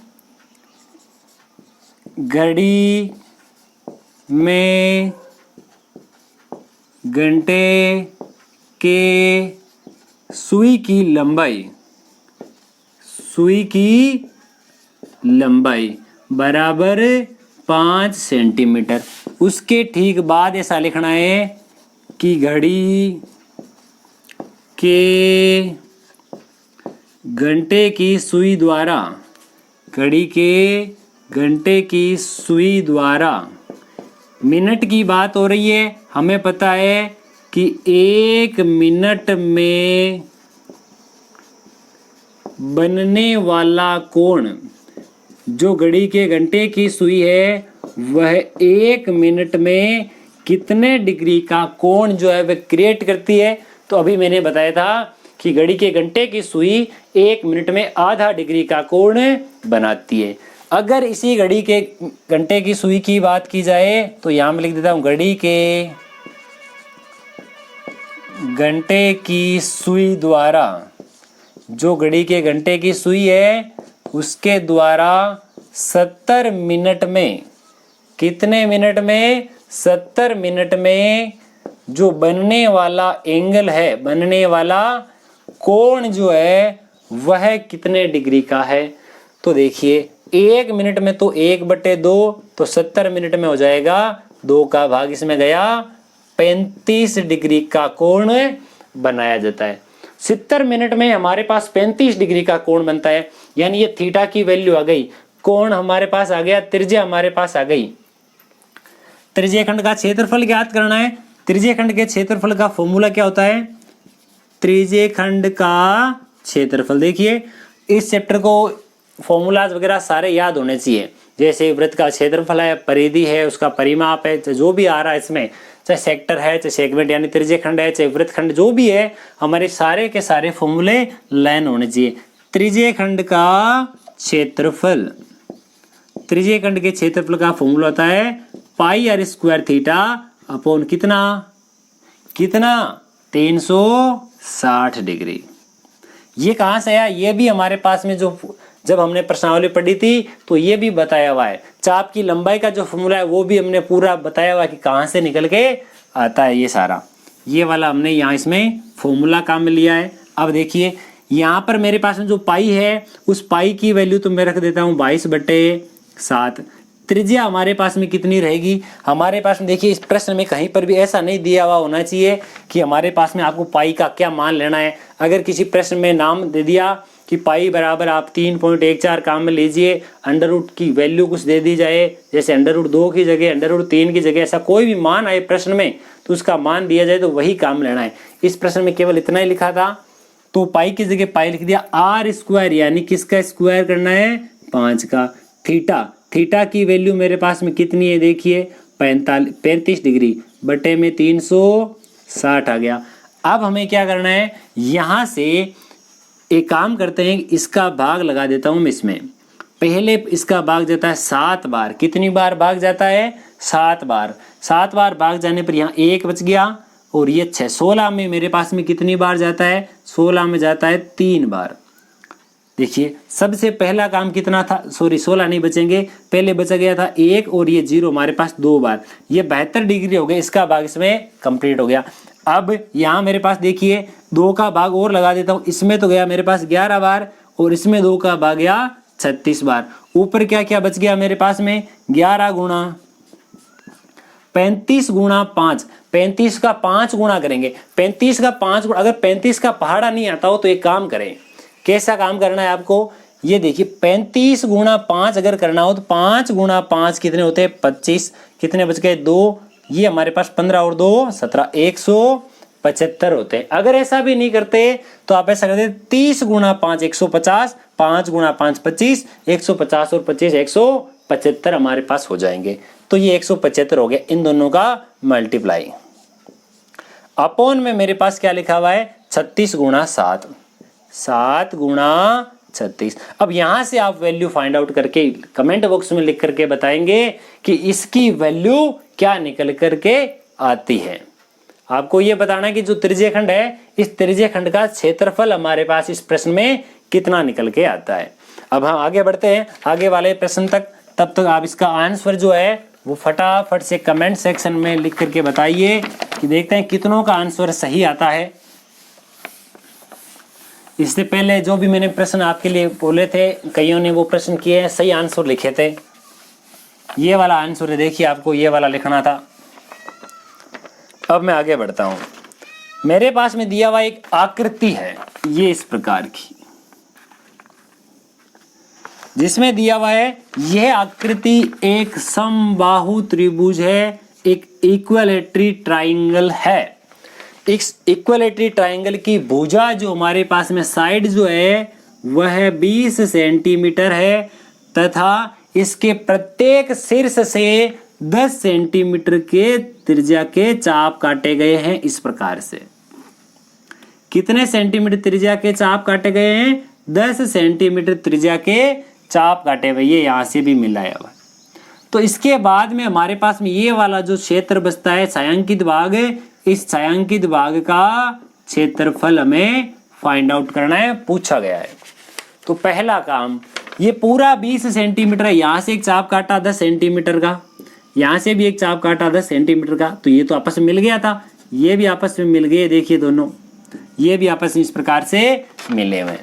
घड़ी में घंटे के सुई की लंबाई बराबर 5 सेंटीमीटर। उसके ठीक बाद ऐसा लिखना है कि घड़ी के घंटे की सुई द्वारा मिनट की बात हो रही है। हमें पता है कि 1 मिनट में बनने वाला कोण, जो घड़ी के घंटे की सुई है वह 1 मिनट में कितने डिग्री का कोण जो है वह क्रिएट करती है। तो अभी मैंने बताया था कि घड़ी के घंटे की सुई 1 मिनट में आधा डिग्री का कोण बनाती है। अगर इसी घड़ी के घंटे की सुई की बात की जाए तो यहाँ मैं लिख देता हूँ घड़ी के घंटे की सुई द्वारा, जो घड़ी के घंटे की सुई है उसके द्वारा 70 मिनट में, कितने मिनट में, 70 मिनट में जो बनने वाला एंगल है, बनने वाला कोण जो है वह कितने डिग्री का है। तो देखिए 1 मिनट में तो 1/2, तो 70 मिनट में हो जाएगा 2 का भाग इसमें गया, 35 डिग्री का कोण बनाया जाता है। 70 मिनट में हमारे पास 35 डिग्री का कोण बनता है, यानी ये थीटा की वैल्यू आ गई, कोण हमारे पास आ गया, त्रिज्या हमारे पास आ गई। त्रिज्यखंड का क्षेत्रफल ज्ञात करना है। त्रिज्यखंड के क्षेत्रफल का फॉर्मूला क्या होता है? त्रिज्यखंड का क्षेत्रफल, देखिए इस चैप्टर को फॉर्मूलाज वगैरह सारे याद होने चाहिए। जैसे वृत्त का क्षेत्रफल है, परिधि है, उसका परिमाप है, जो भी आ रहा है इसमें, चाहे सेक्टर है, चाहे सेगमेंट यानी त्रिज्यखंड है, चाहे वृत्तखंड, जो भी है, हमारे सारे के सारे फॉर्मूले लाइन होने चाहिए। त्रिज्यखंड का क्षेत्रफल, त्रिज्यखंड के क्षेत्रफल का फॉर्मूला होता है पाई r स्क्वायर थीटा अपॉन कितना, 360 डिग्री। ये कहाँ से आया? ये भी हमारे पास में जो जब हमने प्रश्नावली पढ़ी थी तो ये भी बताया हुआ है। चाप की लंबाई का जो फॉर्मूला है वो भी हमने पूरा बताया हुआ है कि कहाँ से निकल के आता है। ये सारा ये वाला हमने यहाँ इसमें फॉर्मूला काम में लिया है। अब देखिए यहाँ पर मेरे पास में जो पाई है, उस पाई की वैल्यू तो मैं रख देता हूँ 22/7। त्रिज्या हमारे पास में कितनी रहेगी? हमारे पास में देखिए इस प्रश्न में कहीं पर भी ऐसा नहीं दिया हुआ होना चाहिए कि हमारे पास में आपको पाई का क्या मान लेना है। अगर किसी प्रश्न में नाम दे दिया कि पाई बराबर आप 3.14 काम में लीजिए, अंडर रूट की वैल्यू कुछ दे दी जाए, जैसे अंडर रूट 2 की जगह अंडर रूट 3 की जगह, ऐसा कोई भी मान आए प्रश्न में तो उसका मान दिया जाए तो वही काम लेना है। इस प्रश्न में केवल इतना ही लिखा था तो पाई की जगह पाई लिख दिया। r स्क्वायर यानी किसका स्क्वायर करना है? 5 का। थीटा, थीटा की वैल्यू मेरे पास में कितनी है? देखिए 35 डिग्री बटे में 360 आ गया। अब हमें क्या करना है? यहाँ से एक काम करते हैं, इसका भाग लगा देता हूँ मैं इसमें। पहले इसका भाग जाता है 7 बार। कितनी बार भाग जाता है? 7 बार। 7 बार भाग जाने पर यहाँ 1 बच गया और ये 6। 16 में मेरे पास में कितनी बार जाता है? 16 में जाता है 3 बार। देखिए सबसे पहला काम कितना था? 16 नहीं बचेंगे, पहले बचा गया था 1 और ये 0 हमारे पास 2 बार। ये 72 डिग्री हो गया, इसका भाग इसमें कंप्लीट हो गया। अब यहाँ मेरे पास देखिए 2 का भाग और लगा देता हूँ। इसमें तो गया मेरे पास 11 बार और इसमें 2 का भाग गया 36 बार। ऊपर क्या क्या बच गया मेरे पास में? 11 गुणा 35 गुणा 5। 35 का 5 गुणा करेंगे। 35 का 5 गुणा, अगर 35 का पहाड़ा नहीं आता हो तो एक काम करें। कैसा काम करना है आपको? ये देखिए 35 गुणा 5 अगर करना हो तो 5 गुणा 5 कितने होते हैं? 25। कितने बच गए? 2। ये हमारे पास 15 और 2 17, 175 होते हैं। अगर ऐसा भी नहीं करते तो आप ऐसा करते 30 गुणा 5 150, 5 गुणा 5 25, 150 और 25 175 हमारे पास हो जाएंगे। तो ये 175 हो गया इन दोनों का मल्टीप्लाई। अपॉन में मेरे पास क्या लिखा हुआ है? 36 गुणा 7, 7 गुणा 36। अब यहां से आप वैल्यू फाइंड आउट करके कमेंट बॉक्स में लिख करके बताएंगे कि इसकी वैल्यू क्या निकल करके आती है। आपको यह बताना है कि जो त्रिज्यखंड है, इस त्रिज्यखंड का क्षेत्रफल हमारे पास इस प्रश्न में कितना निकल के आता है। अब हम आगे बढ़ते हैं आगे वाले प्रश्न तक। तब तक आप इसका आंसर जो है वो फटाफट से कमेंट सेक्शन में लिख करके बताइए कि देखते हैं कितनों का आंसर सही आता है। इससे पहले जो भी मैंने प्रश्न आपके लिए बोले थे, कईयों ने वो प्रश्न किए हैं, सही आंसर लिखे थे। ये वाला आंसर है, देखिए आपको ये वाला लिखना था। अब मैं आगे बढ़ता हूं। मेरे पास में दिया हुआ एक आकृति है, ये इस प्रकार की, जिसमें दिया हुआ है यह आकृति एक समबाहु त्रिभुज है, एक इक्विलैटरल ट्राइंगल है। इस इक्विलैटरल ट्राइंगल की भुजा जो हमारे पास में साइड जो है वह 20 सेंटीमीटर है तथा इसके प्रत्येक शीर्ष से 10 सेंटीमीटर के त्रिज्या के चाप काटे गए हैं। इस प्रकार से कितने सेंटीमीटर त्रिज्या के चाप काटे गए हैं? 10 सेंटीमीटर त्रिज्या के चाप काटे हुए, ये यहाँ से भी मिलाया हुआ। तो इसके बाद में हमारे पास में ये वाला जो क्षेत्र बचता है छायांकित भाग, इस छायांकित भाग का क्षेत्रफल हमें फाइंड आउट करना है, पूछा गया है। तो पहला काम, ये पूरा 20 सेंटीमीटर है, यहाँ से एक चाप काटा 10 सेंटीमीटर का, यहाँ से भी एक चाप काटा 10 सेंटीमीटर का, तो ये तो आपस में मिल गया था, ये भी आपस में मिल गए, देखिए दोनों ये भी आपस में इस प्रकार से मिले हुए।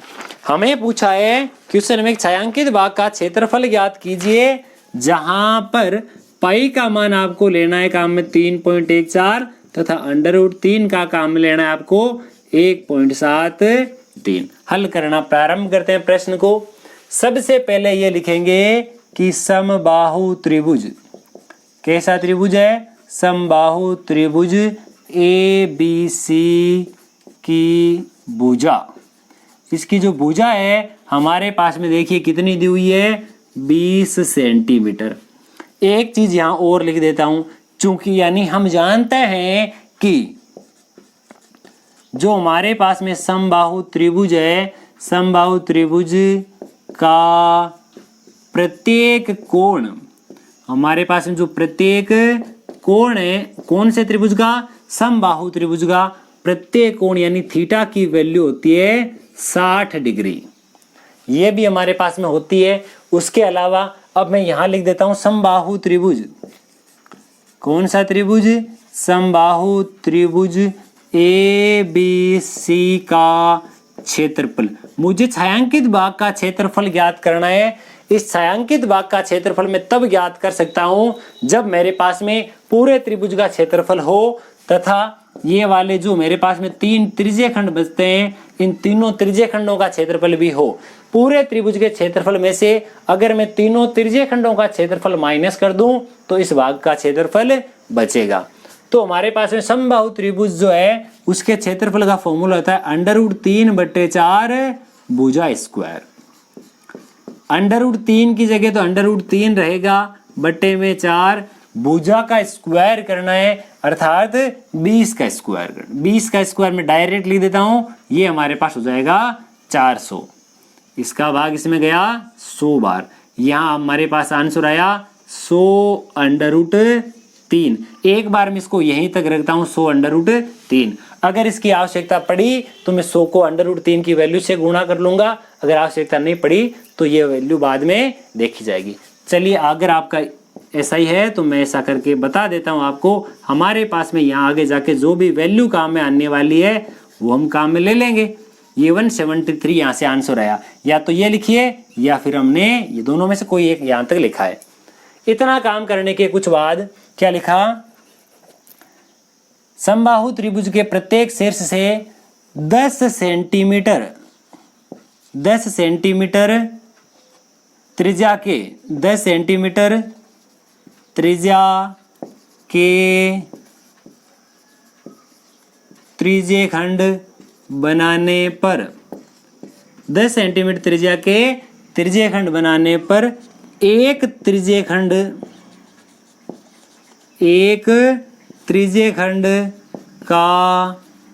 हमें पूछा है क्वेश्चन में छायांकित भाग का क्षेत्रफल ज्ञात कीजिए, जहां पर पाई का मान आपको लेना है काम में 3.14 तथा √3 का काम लेना है आपको 1.73। हल करना प्रारंभ करते हैं प्रश्न को। सबसे पहले ये लिखेंगे कि समबाहु त्रिभुज, कैसा त्रिभुज है? समबाहु त्रिभुज ABC की भुजा, इसकी जो भुजा है हमारे पास में देखिए कितनी दी हुई है, 20 सेंटीमीटर। एक चीज यहां और लिख देता हूं, चूंकि यानी हम जानते हैं कि जो हमारे पास में समबाहु त्रिभुज है, समबाहु त्रिभुज का प्रत्येक कोण, हमारे पास में जो प्रत्येक कोण है, कौन से त्रिभुज का? समबाहु त्रिभुज का प्रत्येक कोण यानी थीटा की वैल्यू होती है 60 डिग्री, ये भी हमारे पास में होती है। उसके अलावा अब मैं यहां लिख देता हूं समबाहु त्रिभुज, कौन सा त्रिभुज? समबाहु त्रिभुज ABC का क्षेत्रफल। मुझे छायांकित भाग का क्षेत्रफल ज्ञात करना है। इस छायांकित भाग का क्षेत्रफल मैं तब ज्ञात कर सकता हूं जब मेरे पास में पूरे त्रिभुज का क्षेत्रफल हो तथा ये वाले जो मेरे पास में 3 त्रिज्य खंड बचते हैं, इन तीनों त्रिज्य खंडों का क्षेत्रफल भी हो। पूरे त्रिभुज के क्षेत्रफल में से अगर मैं तीनों त्रिज्य खंडों का क्षेत्रफल माइनस कर दूं तो इस भाग का क्षेत्रफल बचेगा। तो हमारे पास में समबाहु त्रिभुज जो है उसके क्षेत्रफल का फॉर्मूला होता है √3/4 भुजा स्क्वायर। √3 की जगह तो √3 रहेगा, बट्टे में 4, भुजा का स्क्वायर करना है अर्थात 20 का स्क्वायर करना। 20 का स्क्वायर में डायरेक्ट लिख देता हूं, ये हमारे पास हो जाएगा 400, इसका भाग इसमें गया 100 बार। यहाँ हमारे पास आंसर आया 100√3। एक बार मैं इसको यहीं तक रखता हूं 100√3। अगर इसकी आवश्यकता पड़ी तो मैं 100 को √3 की वैल्यू से गुणा कर लूंगा, अगर आवश्यकता नहीं पड़ी तो ये वैल्यू बाद में देखी जाएगी। चलिए, अगर आपका ऐसा ही है तो मैं ऐसा करके बता देता हूं आपको। हमारे पास में यहाँ आगे जाके जो भी वैल्यू काम में आने वाली है वो हम काम में ले लेंगे। ये 173 यहाँ से आंसर आया, या तो ये लिखिए या फिर हमने ये दोनों में से कोई एक यहाँ तक लिखा है। इतना काम करने के कुछ बाद क्या लिखा? समबाहु त्रिभुज के प्रत्येक शीर्ष से 10 सेंटीमीटर त्रिज्या के 10 सेंटीमीटर त्रिज्या के त्रिज्य खंड बनाने पर 10 सेंटीमीटर त्रिज्या के त्रिज्य खंड बनाने पर एक त्रिज्य खंड का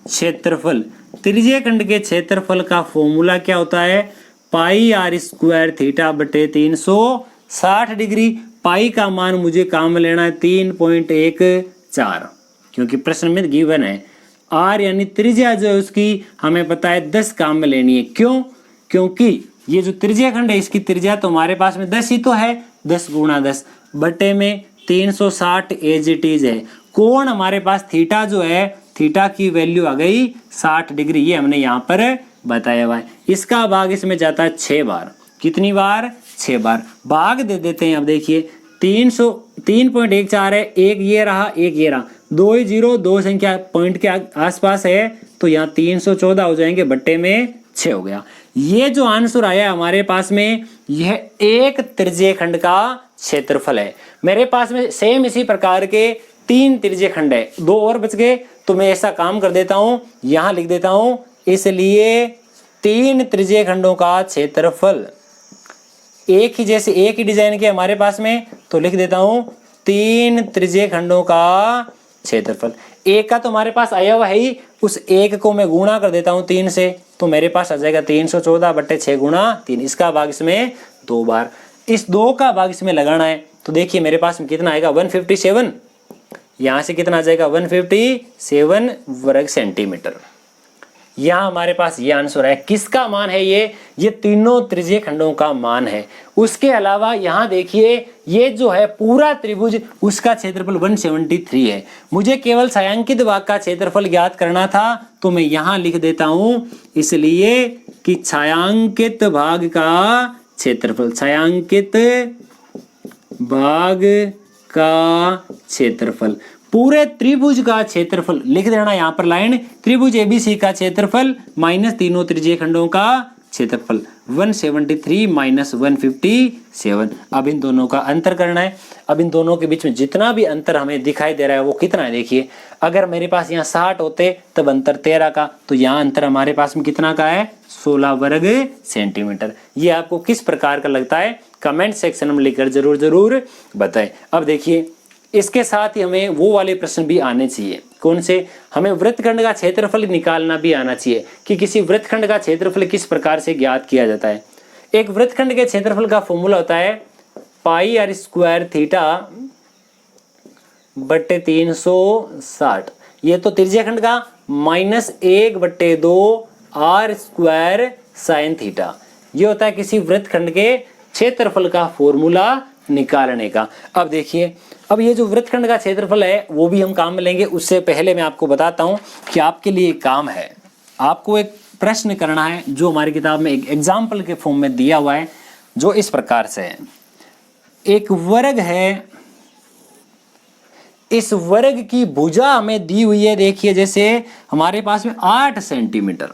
क्षेत्रफल, त्रिज्य खंड के क्षेत्रफल का फॉर्मूला क्या होता है? πr² θ/360 degree. पाई का मान मुझे काम में लेना है 3.14, क्योंकि प्रश्न में गिवन है। आर यानी त्रिज्या जो है उसकी हमें पता है 10 काम में लेनी है। क्यों? क्योंकि ये जो त्रिज्या खंड है इसकी त्रिज्या तो हमारे पास में 10 ही तो है, 10 × 10 बटे में 360 एज इट इज है। कोण हमारे पास थीटा जो है, थीटा की वैल्यू आ गई 60 डिग्री, ये हमने यहाँ पर बताया हुआ है। इसका भाग इसमें जाता है 6 बार। कितनी बार? 6 बार। भाग दे देते हैं। अब देखिए 3.14 है, एक ये रहा, एक ये रहा, 2 ही 0, 2 संख्या पॉइंट के आसपास है तो यहाँ 314 हो जाएंगे, बट्टे में 6 हो गया। ये जो आंसर आया हमारे पास में यह एक त्रिज्य खंड का क्षेत्रफल है। मेरे पास में सेम इसी प्रकार के 3 त्रिज्य खंड है, 2 और बच गए, तो मैं ऐसा काम कर देता हूं, यहां लिख देता हूं, इसलिए 3 त्रिज्य खंडों का क्षेत्रफल, एक ही जैसे एक ही डिजाइन के हमारे पास में, तो लिख देता हूं 3 त्रिज्य खंडों का क्षेत्रफल। एक का तो हमारे पास आया हुआ है ही, उस एक को मैं गुणा कर देता हूँ 3 से, तो मेरे पास आ जाएगा 314/6 गुणा 3। इसका भाग इसमें 2 बार, इस 2 का भाग इसमें लगाना है। तो देखिए मेरे पास में कितना आएगा 157, यहाँ से कितना आ जाएगा 157 वर्ग सेंटीमीटर। यहाँ हमारे पास ये आंसर है। किसका मान है ये तीनों त्रिज्यीय खंडों का मान है। उसके अलावा यहाँ देखिए ये जो है पूरा त्रिभुज, उसका क्षेत्रफल 173 है। मुझे केवल छायांकित भाग का क्षेत्रफल ज्ञात करना था, तो मैं यहाँ लिख देता हूँ इसलिए कि छायांकित भाग का क्षेत्रफल, छायांकित भाग का क्षेत्रफल, पूरे त्रिभुज का क्षेत्रफल लिख देना यहाँ पर लाइन, त्रिभुज एबीसी का क्षेत्रफल माइनस तीनों त्रिज्यीय खंडों का क्षेत्रफल 173 माइनस 157। अब इन दोनों का अंतर करना है। अब इन दोनों के बीच में जितना भी अंतर हमें दिखाई दे रहा है वो कितना है, देखिए अगर मेरे पास यहाँ 60 होते तब अंतर 13 का, तो यहाँ अंतर हमारे पास में कितना का है 16 वर्ग सेंटीमीटर। ये आपको किस प्रकार का लगता है कमेंट सेक्शन में लिखकर जरूर बताएं। अब देखिए इसके साथ ही हमें वो वाले प्रश्न भी आने चाहिए, कौन से, हमें वृत्तखंड का क्षेत्रफल निकालना भी आना चाहिए कि किसी वृत्तखंड का क्षेत्रफल किस प्रकार से ज्ञात किया जाता है। एक वृत्तखंड के क्षेत्रफल का फॉर्मूला होता है पाई r स्क्वायर थीटा बट्टे 360, ये तो त्रिज्यीय खंड का, minus 1/2 r square sine theta, ये होता है किसी वृत्तखंड के क्षेत्रफल का फॉर्मूला निकालने का। अब देखिए अब ये जो वृत्तखंड का क्षेत्रफल है वो भी हम काम में लेंगे, उससे पहले मैं आपको बताता हूं कि आपके लिए एक काम है, आपको एक प्रश्न करना है जो हमारी किताब में एक एग्जाम्पल के फॉर्म में दिया हुआ है, जो इस प्रकार से है। एक वर्ग है, इस वर्ग की भुजा हमें दी हुई है, देखिए जैसे हमारे पास में 8 सेंटीमीटर।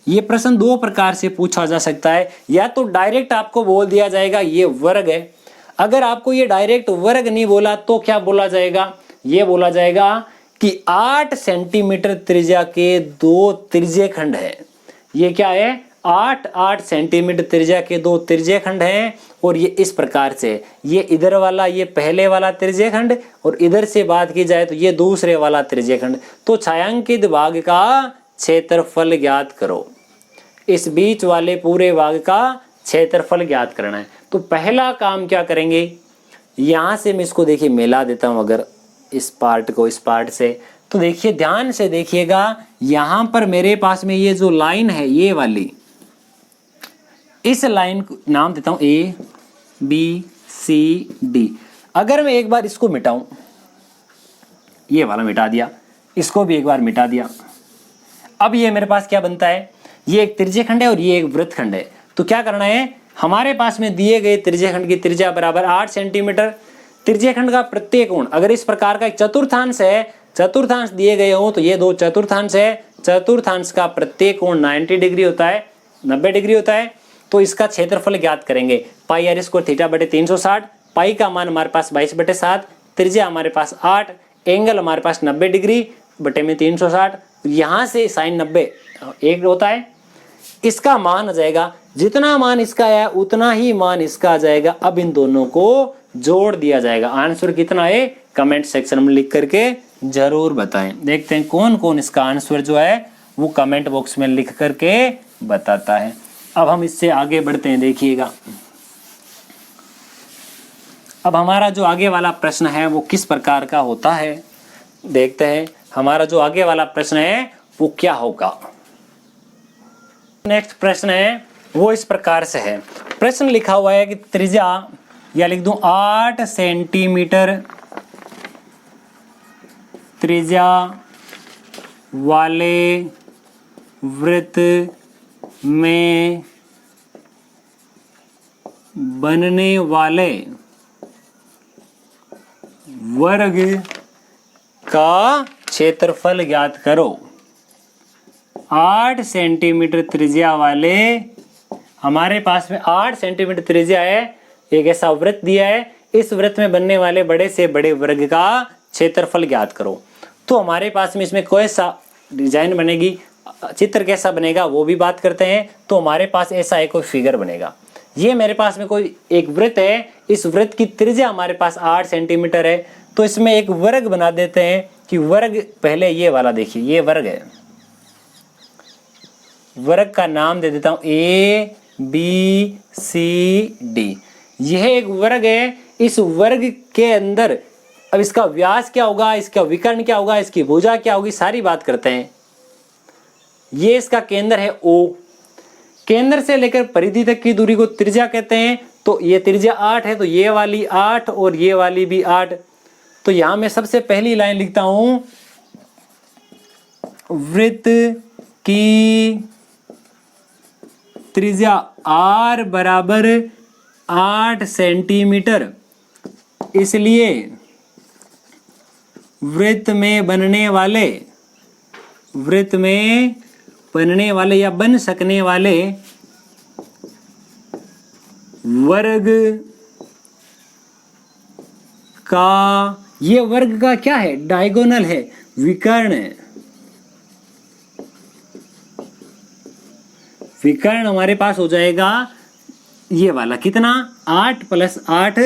ये प्रश्न दो प्रकार से पूछा जा सकता है, या तो डायरेक्ट आपको बोल दिया जाएगा ये वर्ग है। अगर आपको ये डायरेक्ट वर्ग नहीं बोला तो क्या बोला जाएगा, ये बोला जाएगा कि 8 सेंटीमीटर त्रिज्या के 2 त्रिज्यीय खंड है। ये क्या है 8 सेंटीमीटर त्रिज्या के 2 त्रिज्यीय खंड हैं, और ये इस प्रकार से, ये इधर वाला ये पहले वाला त्रिज्यीय खंड, और इधर से बात की जाए तो ये दूसरे वाला त्रिज्यीय खंड। तो छायांकित भाग का क्षेत्रफल ज्ञात करो, इस बीच वाले पूरे भाग का क्षेत्रफल ज्ञात करना है। तो पहला काम क्या करेंगे, यहां से मैं इसको देखिए मिला देता हूं, अगर इस पार्ट को इस पार्ट से, तो देखिए ध्यान से देखिएगा, यहां पर मेरे पास में ये जो लाइन है ये वाली, इस लाइन को नाम देता हूं ए बी सी डी। अगर मैं एक बार इसको मिटाऊं, ये वाला मिटा दिया, इसको भी एक बार मिटा दिया, अब ये मेरे पास क्या बनता है, ये एक त्रिज्यीय खंड है और ये एक वृत्तखंड है। तो क्या करना है, हमारे पास में दिए गए त्रिज्यीय खंड की त्रिज्या बराबर 8 सेंटीमीटर, त्रिज्यीय खंड का प्रत्येक कोण, अगर इस प्रकार का एक चतुर्थांश है, चतुर्थांश दिए गए हो तो ये 2 चतुर्थांश है, चतुर्थांश का प्रत्येक कोण 90 डिग्री होता है, 90 डिग्री होता है। तो इसका क्षेत्रफल ज्ञात करेंगे, पाई r स्क्वायर थीटा बटे 360, पाई का मान हमारे पास 22/7, त्रिज्या हमारे पास 8, एंगल हमारे पास 90 डिग्री बटे में 360, यहाँ से साइन 90 एक होता है, इसका मान आ जाएगा, जितना मान इसका आया उतना ही मान इसका आ जाएगा। अब इन दोनों को जोड़ दिया जाएगा। आंसर कितना है कमेंट सेक्शन में लिख करके जरूर बताएं। देखते हैं कौन कौन इसका आंसर जो है वो कमेंट बॉक्स में लिख करके बताता है। अब हम इससे आगे बढ़ते हैं, देखिएगा अब हमारा जो आगे वाला प्रश्न है वो किस प्रकार का होता है, देखते हैं हमारा जो आगे वाला प्रश्न है वो क्या होगा। नेक्स्ट प्रश्न है वो इस प्रकार से है, प्रश्न लिखा हुआ है कि त्रिज्या, या लिख दूं 8 सेंटीमीटर त्रिज्या वाले वृत्त में बनने वाले वर्ग का क्षेत्रफल ज्ञात करो। 8 सेंटीमीटर त्रिज्या वाले, हमारे पास में 8 सेंटीमीटर त्रिज्या है, एक ऐसा वृत्त दिया है, इस वृत्त में बनने वाले बड़े से बड़े वर्ग का क्षेत्रफल ज्ञात करो। तो हमारे पास में इसमें कोई सा डिजाइन बनेगी, चित्र कैसा बनेगा वो भी बात करते हैं। तो हमारे पास ऐसा एक कोई फिगर बनेगा, ये मेरे पास में कोई एक वृत्त है, इस वृत्त की त्रिज्या हमारे पास 8 सेंटीमीटर है। तो इसमें एक वर्ग बना देते हैं कि वर्ग, पहले ये वाला देखिए, ये वर्ग है, वर्ग का नाम दे देता हूं ए बी सी डी। यह एक वर्ग है। इस वर्ग के अंदर अब इसका व्यास क्या होगा, इसका विकर्ण क्या होगा, इसकी भुजा क्या होगी, सारी बात करते हैं। ये इसका केंद्र है O, केंद्र से लेकर परिधि तक की दूरी को त्रिज्या कहते हैं। तो ये त्रिज्या 8 है, तो ये वाली 8 और ये वाली भी 8। तो यहां मैं सबसे पहली लाइन लिखता हूं, वृत्त की त्रिज्या R बराबर 8 सेंटीमीटर, इसलिए वृत्त में बनने वाले या बन सकने वाले वर्ग का, ये वर्ग का क्या है, डायगोनल है, विकर्ण है। विकर्ण हमारे पास हो जाएगा ये वाला, कितना, 8 + 8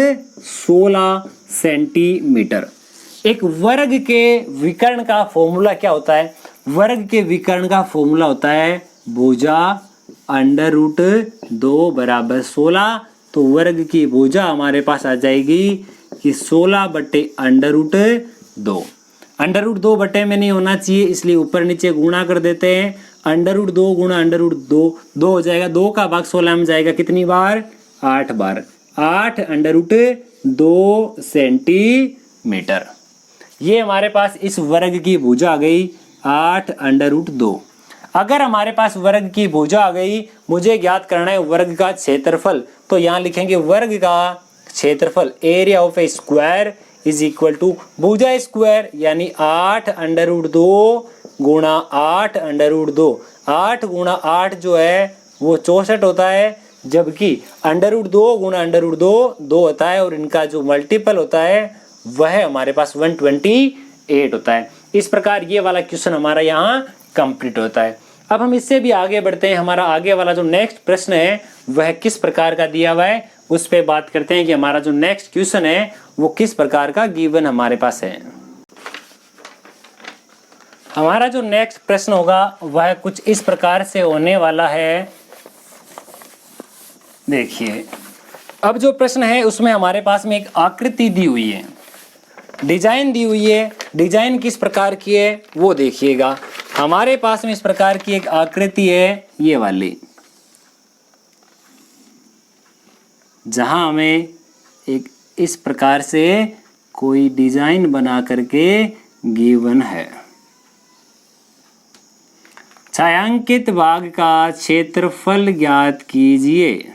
16 सेंटीमीटर। एक वर्ग के विकर्ण का फॉर्मूला क्या होता है, वर्ग के विकर्ण का फॉर्मूला होता है भुजा √2 = 16। तो वर्ग की भुजा हमारे पास आ जाएगी कि 16/√2। √2 बटे में नहीं होना चाहिए, इसलिए ऊपर नीचे गुणा कर देते हैं। √2 गुणा √2 2 हो जाएगा, 2 का भाग 16 में जाएगा कितनी बार, 8 बार। 8 √2 सेंटीमीटर। ये हमारे पास इस वर्ग की भुजा आ गई 8 √2। अगर हमारे पास वर्ग की भुजा आ गई, मुझे ज्ञात करना है वर्ग का क्षेत्रफल। तो यहाँ लिखेंगे वर्ग का क्षेत्रफल, area of a square is equal to भुजा स्क्वायर, यानी 8 √2 गुणा 8 √2। 8 गुणा 8 जो है वो 64 होता है, जबकि √2 गुणा √2 2 होता है, और इनका जो मल्टीपल होता है वह हमारे पास 128 होता है। इस प्रकार ये वाला क्वेश्चन हमारा यहाँ कंप्लीट होता है। अब हम इससे भी आगे बढ़ते हैं। हमारा आगे वाला जो नेक्स्ट प्रश्न है वह किस प्रकार का दिया हुआ है, उस पर बात करते हैं कि हमारा जो नेक्स्ट क्वेश्चन है वो किस प्रकार का गिवन हमारे पास है। हमारा जो नेक्स्ट प्रश्न होगा वह कुछ इस प्रकार से होने वाला है। देखिए, अब जो प्रश्न है उसमें हमारे पास में एक आकृति दी हुई है, डिजाइन दी हुई है। डिजाइन किस प्रकार की है वो देखिएगा। हमारे पास में इस प्रकार की एक आकृति है, ये वाली, जहां हमें एक इस प्रकार से कोई डिजाइन बना करके गिवन है। छायांकित भाग का क्षेत्रफल ज्ञात कीजिए।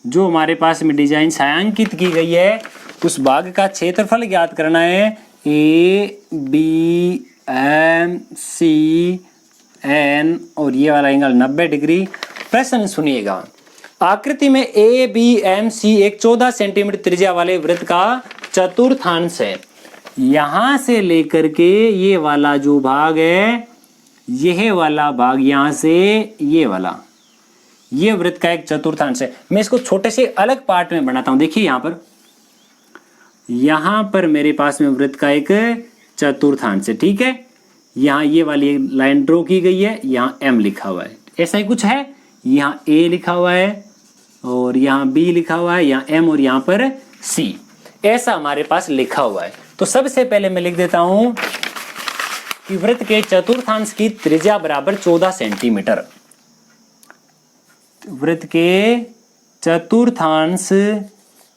जो हमारे पास में डिजाइन छायांकित की गई है उस भाग का क्षेत्रफल ज्ञात करना है। ABMCN और ये वाला एंगल 90 डिग्री। प्रश्न सुनिएगा। आकृति में ABMC एक 14 सेंटीमीटर त्रिज्या वाले वृत्त का चतुर्थांश है। यहां से लेकर के ये वाला जो भाग है, यह वाला भाग यहां से ये वाला, ये वृत्त का एक चतुर्थांश है। मैं इसको छोटे से अलग पार्ट में बनाता हूं। देखिए यहां पर मेरे पास में वृत्त का एक चतुर्थांश है, ठीक है। यहाँ ये वाली लाइन ड्रॉ की गई है, यहाँ M लिखा हुआ है, ऐसा ही कुछ है। यहाँ A लिखा हुआ है और यहाँ B लिखा हुआ है, यहाँ M और यहाँ पर C, ऐसा हमारे पास लिखा हुआ है। तो सबसे पहले मैं लिख देता हूं कि वृत्त के चतुर्थांश की त्रिज्या बराबर 14 सेंटीमीटर। वृत्त के चतुर्थांश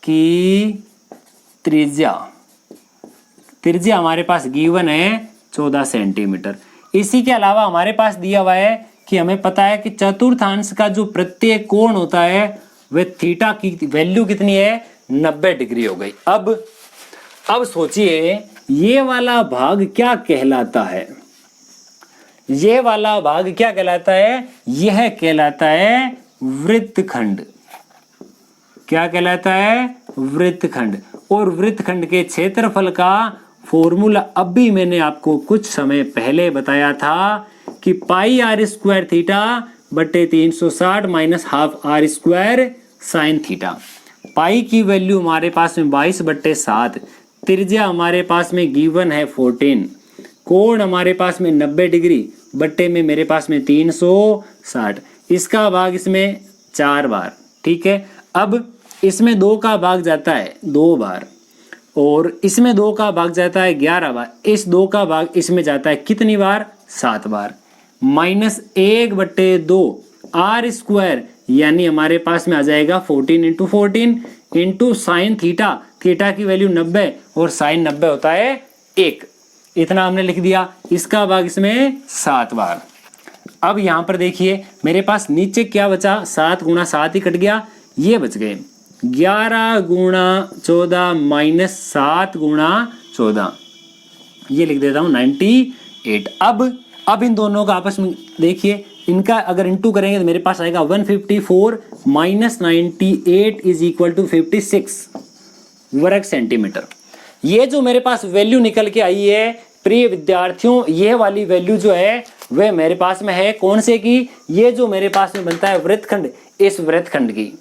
की त्रिज्या हमारे पास गिवन है 14 सेंटीमीटर। इसी के अलावा हमारे पास दिया हुआ है कि हमें पता है कि चतुर्थांश का जो प्रत्येक कोण होता है वह थीटा की वैल्यू कितनी है, 90 डिग्री हो गई। अब सोचिए ये वाला भाग क्या कहलाता है। ये वाला भाग क्या कहलाता है, यह कहलाता है वृत्तखंड। क्या कहलाता है, वृत्तखंड। और वृत्तखंड के क्षेत्रफल का फॉर्मूला अभी मैंने आपको कुछ समय पहले बताया था कि πr² थीटा बटे 360 - ½ r² sin थीटा। पाई की वैल्यू हमारे पास में 22/7, त्रिज्या हमारे पास में गिवन है 14, कोण हमारे पास में 90 डिग्री बट्टे में मेरे पास में 360, इसका भाग इसमें 4 बार। ठीक है, अब इसमें 2 का भाग जाता है 2 बार और इसमें 2 का भाग जाता है 11 बार, इस 2 का भाग इसमें जाता है कितनी बार? 7 बार। -1/2 आर स्क्वायर यानी हमारे पास में आ जाएगा 14 × 14 इंटू साइन थीटा, थीटा की वैल्यू 90 और साइन 90 होता है 1, इतना हमने लिख दिया। इसका भाग इसमें 7 बार। अब यहाँ पर देखिए मेरे पास नीचे क्या बचा? 7 × 7 ही कट गया, ये बच गए 11 × 14 माइनस 7 × 14, ये लिख देता हूँ 98। अब इन दोनों का आपस में देखिए, इनका अगर इंटू करेंगे तो मेरे पास आएगा 154 माइनस 98 इज इक्वल टू 56 वर्ग सेंटीमीटर। ये जो मेरे पास वैल्यू निकल के आई है प्रिय विद्यार्थियों, ये वाली वैल्यू जो है वह मेरे पास में है कौन से की? ये जो मेरे पास में बनता है वृत्तखंड, इस वृत्तखंड की।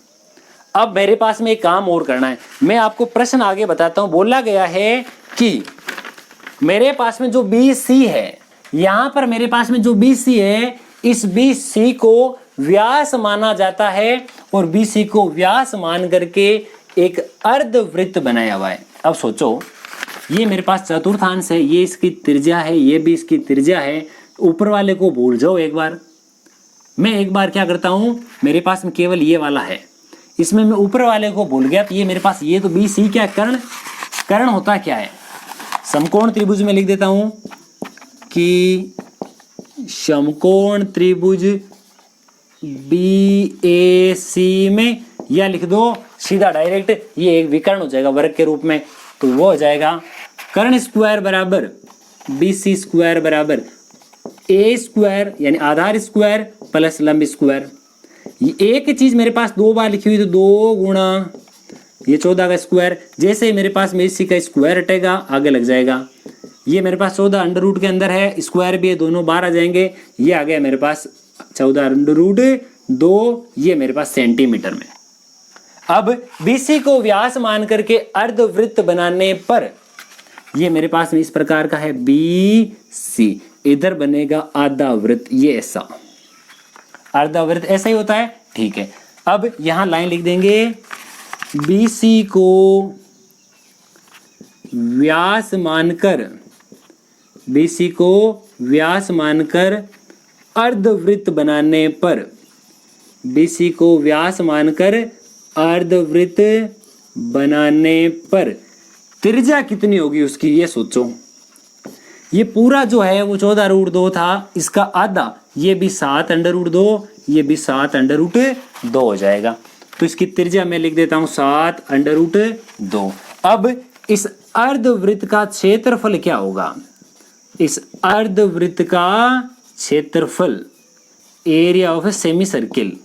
अब मेरे पास में एक काम और करना है, मैं आपको प्रश्न आगे बताता हूं। बोला गया है कि मेरे पास में जो BC है, यहां पर मेरे पास में जो BC है, इस BC को व्यास माना जाता है और BC को व्यास मान करके एक अर्धवृत्त बनाया हुआ है। अब सोचो, ये मेरे पास चतुर्थांश है, ये इसकी त्रिज्या है, ये भी इसकी त्रिज्या है। ऊपर वाले को भूल जाओ एक बार, मैं एक बार क्या करता हूं, मेरे पास में केवल ये वाला है, इसमें मैं ऊपर वाले को भूल गया, तो ये मेरे पास ये तो BC क्या कर्ण होता क्या है? समकोण त्रिभुज में लिख देता हूं कि समकोण त्रिभुज BAC में, या लिख दो सीधा डायरेक्ट, ये एक विकर्ण हो जाएगा वर्ग के रूप में, तो वो हो जाएगा कर्ण स्क्वायर बराबर BC स्क्वायर बराबर A स्क्वायर यानी आधार स्क्वायर प्लस लंब स्क्वायर। ये एक चीज मेरे पास 2 बार लिखी हुई, तो 2 गुणा ये 14 का स्क्वायर, जैसे ही मेरे पास में इसी का स्क्वायर हटेगा आगे लग जाएगा। ये मेरे पास 14 अंडर रूट के अंदर है, स्क्वायर भी है, दोनों बाहर आ जाएंगे, ये आ गया मेरे पास 14 अंडर रूट 2, ये मेरे पास सेंटीमीटर में। अब BC को व्यास मान करके अर्धवृत्त बनाने पर ये मेरे पास में इस प्रकार का है BC, इधर बनेगा आधा वृत्त, ये ऐसा अर्धवृत्त ऐसा ही होता है। ठीक है, अब यहां लाइन लिख देंगे, BC को व्यास मानकर, BC को व्यास मानकर अर्धवृत्त बनाने पर, BC को व्यास मानकर अर्धवृत्त बनाने पर त्रिज्या कितनी होगी उसकी, ये सोचो। ये पूरा जो है वो 14√2 था, इसका आधा, ये भी 7 अंडर रूट 2, ये भी 7 अंडर रूट 2 हो जाएगा, तो इसकी त्रिज्या मैं लिख देता हूं 7 अंडर रूट 2। अब इस अर्धवृत्त का क्षेत्रफल क्या होगा? इस अर्धवृत्त का क्षेत्रफल, area of a semi circle,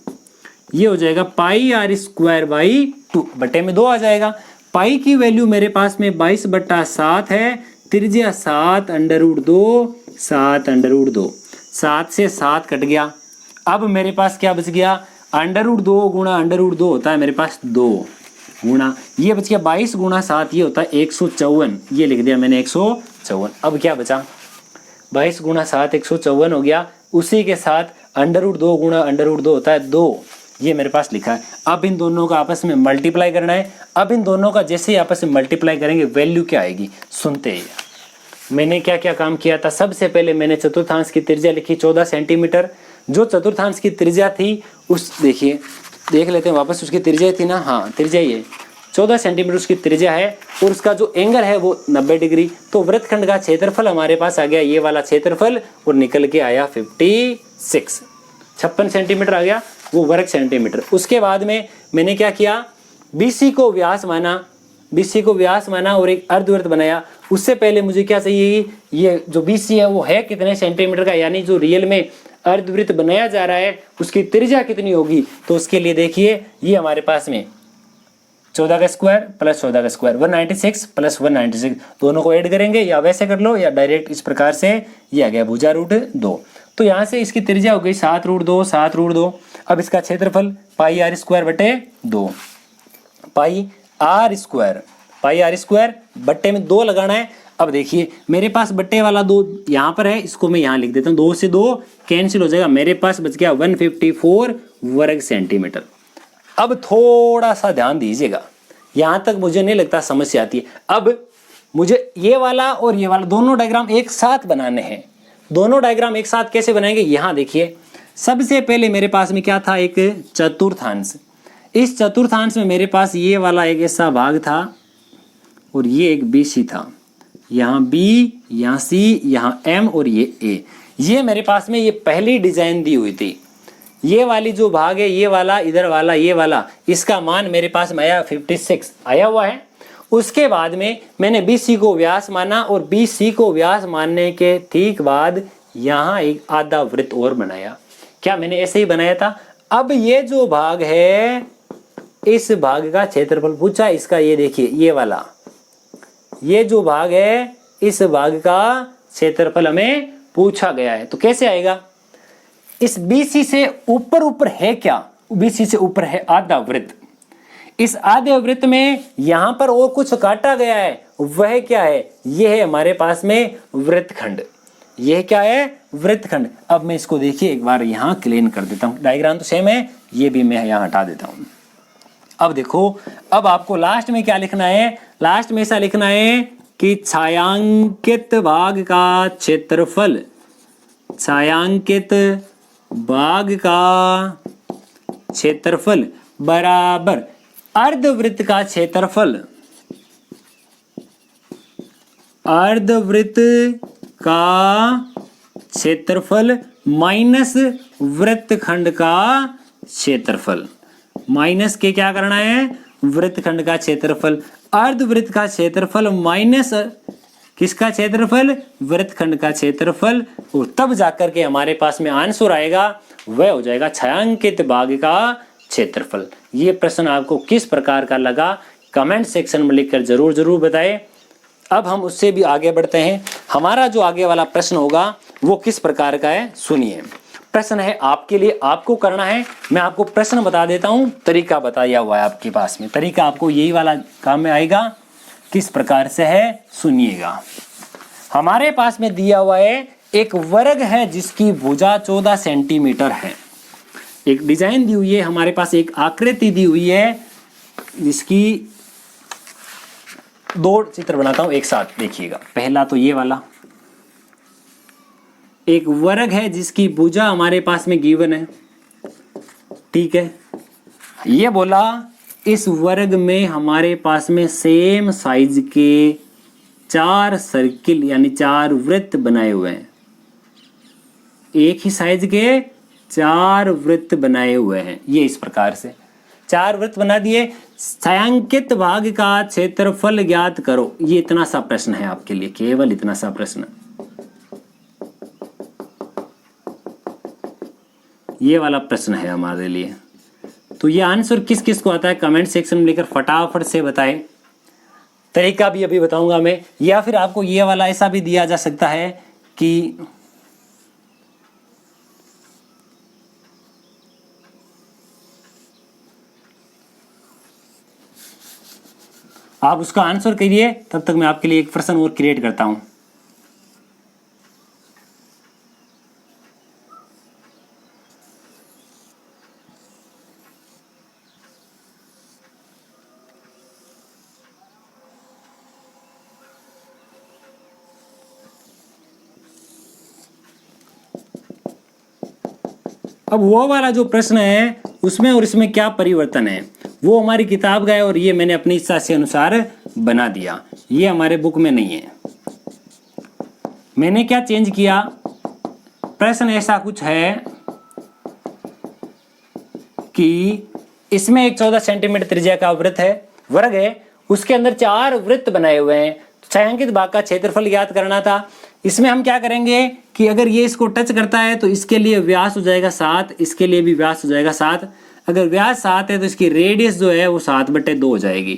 ये हो जाएगा πr²/2 बटे में 2 आ जाएगा। पाई की वैल्यू मेरे पास में 22/7 है, त्रिज्या 7 अंडर रूट 2, 7 अंडर रूट 2, 7 से 7 कट गया। अब मेरे पास क्या बच गया? अंडर रूट 2 गुणा अंडर रूट 2 होता है मेरे पास 2 गुणा, ये बच गया 22 गुणा 7, ये होता है 154, ये लिख दिया मैंने 154। अब क्या बचा? 22 गुणा 7 154 हो गया, उसी के साथ अंडर रूट 2 गुणा अंडर रूट 2 होता है 2, ये मेरे पास लिखा है। अब इन दोनों का आपस में मल्टीप्लाई करना है। अब इन दोनों का जैसे ही आपस में मल्टीप्लाई करेंगे वैल्यू क्या आएगी, सुनते ही। मैंने क्या क्या काम किया था? सबसे पहले मैंने चतुर्थांश की त्रिज्या लिखी 14 सेंटीमीटर। जो चतुर्थांश की त्रिज्या थी उस देखिए, देख लेते हैं वापस, उसकी त्रिज्या थी ना, हाँ त्रिज्या ये 14 सेंटीमीटर उसकी त्रिज्या है और उसका जो एंगल है वो 90 डिग्री। तो वृत्तखंड का क्षेत्रफल हमारे पास आ गया ये वाला क्षेत्रफल और निकल के आया 56 सेंटीमीटर आ गया, वो वर्ग सेंटीमीटर। उसके बाद में मैंने क्या किया, BC को व्यास माना, BC को व्यास माना और एक अर्धवृत्त बनाया। उससे पहले मुझे क्या चाहिए, ये जो BC है वो है कितने सेंटीमीटर का, यानी जो रियल में अर्धवृत्त बनाया जा रहा है उसकी त्रिज्या कितनी होगी। तो उसके लिए देखिए ये हमारे पास में 14 का स्क्वायर प्लस 14 का स्क्वायर 196 प्लस 196, दोनों को ऐड करेंगे या वैसे कर लो या डायरेक्ट इस प्रकार से, ये आ गया भुजा रूट 2। तो यहाँ से इसकी त्रिज्या हो गई 7 रूट 2, 7 रूट 2। अब इसका क्षेत्रफल πr² बटे 2, पाई आर स्क्वायर बट्टे में 2 लगाना है। अब देखिए मेरे पास बट्टे वाला 2 यहाँ पर है, इसको मैं यहाँ लिख देता हूँ, 2 से 2 कैंसिल हो जाएगा, मेरे पास बच गया 154 वर्ग सेंटीमीटर। अब थोड़ा सा ध्यान दीजिएगा, यहाँ तक मुझे नहीं लगता समस्या आती है। अब मुझे ये वाला और ये वाला दोनों डायग्राम एक साथ बनाने हैं। दोनों डायग्राम एक साथ कैसे बनाएंगे, यहाँ देखिए सबसे पहले मेरे पास में क्या था, एक चतुर्थांश। इस चतुर्थांश में मेरे पास ये वाला एक ऐसा भाग था और ये एक BC था, यहाँ B, यहाँ C, यहाँ M और ये A। ये मेरे पास में ये पहली डिजाइन दी हुई थी। ये वाली जो भाग है, ये वाला, इधर वाला, ये वाला, इसका मान मेरे पास में आया 56 आया हुआ है। उसके बाद में मैंने BC को व्यास माना और BC को व्यास मानने के ठीक बाद यहाँ एक आधा वृत्त और बनाया। क्या मैंने ऐसे ही बनाया था? अब ये जो भाग है, इस भाग का क्षेत्रफल पूछा, इसका ये देखिए ये वाला, ये जो भाग है इस भाग का क्षेत्रफल हमें पूछा गया है। तो कैसे आएगा? इस BC से ऊपर है क्या? BC से ऊपर है आधा वृत्त। इस आधे वृत्त में यहां पर और कुछ काटा गया है, वह क्या है? यह है हमारे पास में वृत्तखंड। यह क्या है? वृत्तखंड। अब मैं इसको देखिए एक बार यहां क्लीन कर देता हूं, डायग्राम तो सेम है, ये भी मैं यहां हटा देता हूं। अब देखो, अब आपको लास्ट में क्या लिखना है? लास्ट में ऐसा लिखना है कि छायांकित भाग का क्षेत्रफल, छायांकित भाग का क्षेत्रफल बराबर अर्धवृत्त का क्षेत्रफल, अर्धवृत्त का क्षेत्रफल माइनस वृत्तखंड का क्षेत्रफल। माइनस के क्या करना है? वृत्तखंड का क्षेत्रफल। अर्धवृत्त का क्षेत्रफल माइनस किसका क्षेत्रफल? वृत्तखंड का क्षेत्रफल। और तब जाकर के हमारे पास में आंसर आएगा, वह हो जाएगा छायांकित भाग का क्षेत्रफल। ये प्रश्न आपको किस प्रकार का लगा, कमेंट सेक्शन में लिखकर जरूर बताएं। अब हम उससे भी आगे बढ़ते हैं। हमारा जो आगे वाला प्रश्न होगा वो किस प्रकार का है, सुनिए। प्रश्न है आपके लिए, आपको करना है, मैं आपको प्रश्न बता देता हूं, तरीका बताया हुआ है आपके पास में। तरीका आपको यही वाला काम में आएगा। किस प्रकार से है सुनिएगा। हमारे पास में दिया हुआ है एक वर्ग है जिसकी भुजा 14 सेंटीमीटर है। एक डिजाइन दी हुई है हमारे पास, एक आकृति दी हुई है जिसकी 2 चित्र बनाता हूं एक साथ, देखिएगा। पहला तो ये वाला एक वर्ग है जिसकी भुजा हमारे पास में गिवन है, ठीक है। ये बोला इस वर्ग में हमारे पास में सेम साइज के 4 सर्किल यानी 4 वृत्त बनाए हुए हैं। एक ही साइज के 4 वृत्त बनाए हुए हैं। ये इस प्रकार से 4 वृत्त बना दिए। छायांकित भाग का क्षेत्रफल ज्ञात करो। ये इतना सा प्रश्न है आपके लिए, केवल इतना सा प्रश्न। ये वाला प्रश्न है हमारे लिए। तो ये आंसर किस किस को आता है कमेंट सेक्शन में लेकर फटाफट से बताएं। तरीका भी अभी बताऊंगा मैं, या फिर आपको ये वाला ऐसा भी दिया जा सकता है कि आप उसका आंसर करिए, तब तक मैं आपके लिए एक प्रश्न और क्रिएट करता हूं। अब वो वाला जो प्रश्न है उसमें और इसमें क्या परिवर्तन है, वो हमारी किताब का है और ये मैंने अपनी इच्छा से अनुसार बना दिया। ये हमारे बुक में नहीं है। मैंने क्या चेंज किया, प्रश्न ऐसा कुछ है कि इसमें एक 14 सेंटीमीटर त्रिज्या का वृत्त है, वर्ग है, उसके अंदर 4 वृत्त बनाए हुए हैं। छायांकित भाग का क्षेत्रफल ज्ञात करना था। इसमें हम क्या करेंगे कि अगर ये इसको टच करता है तो इसके लिए व्यास हो जाएगा 7, इसके लिए भी व्यास हो जाएगा 7। अगर व्यास 7 है तो इसकी रेडियस जो है वो 7/2 हो जाएगी।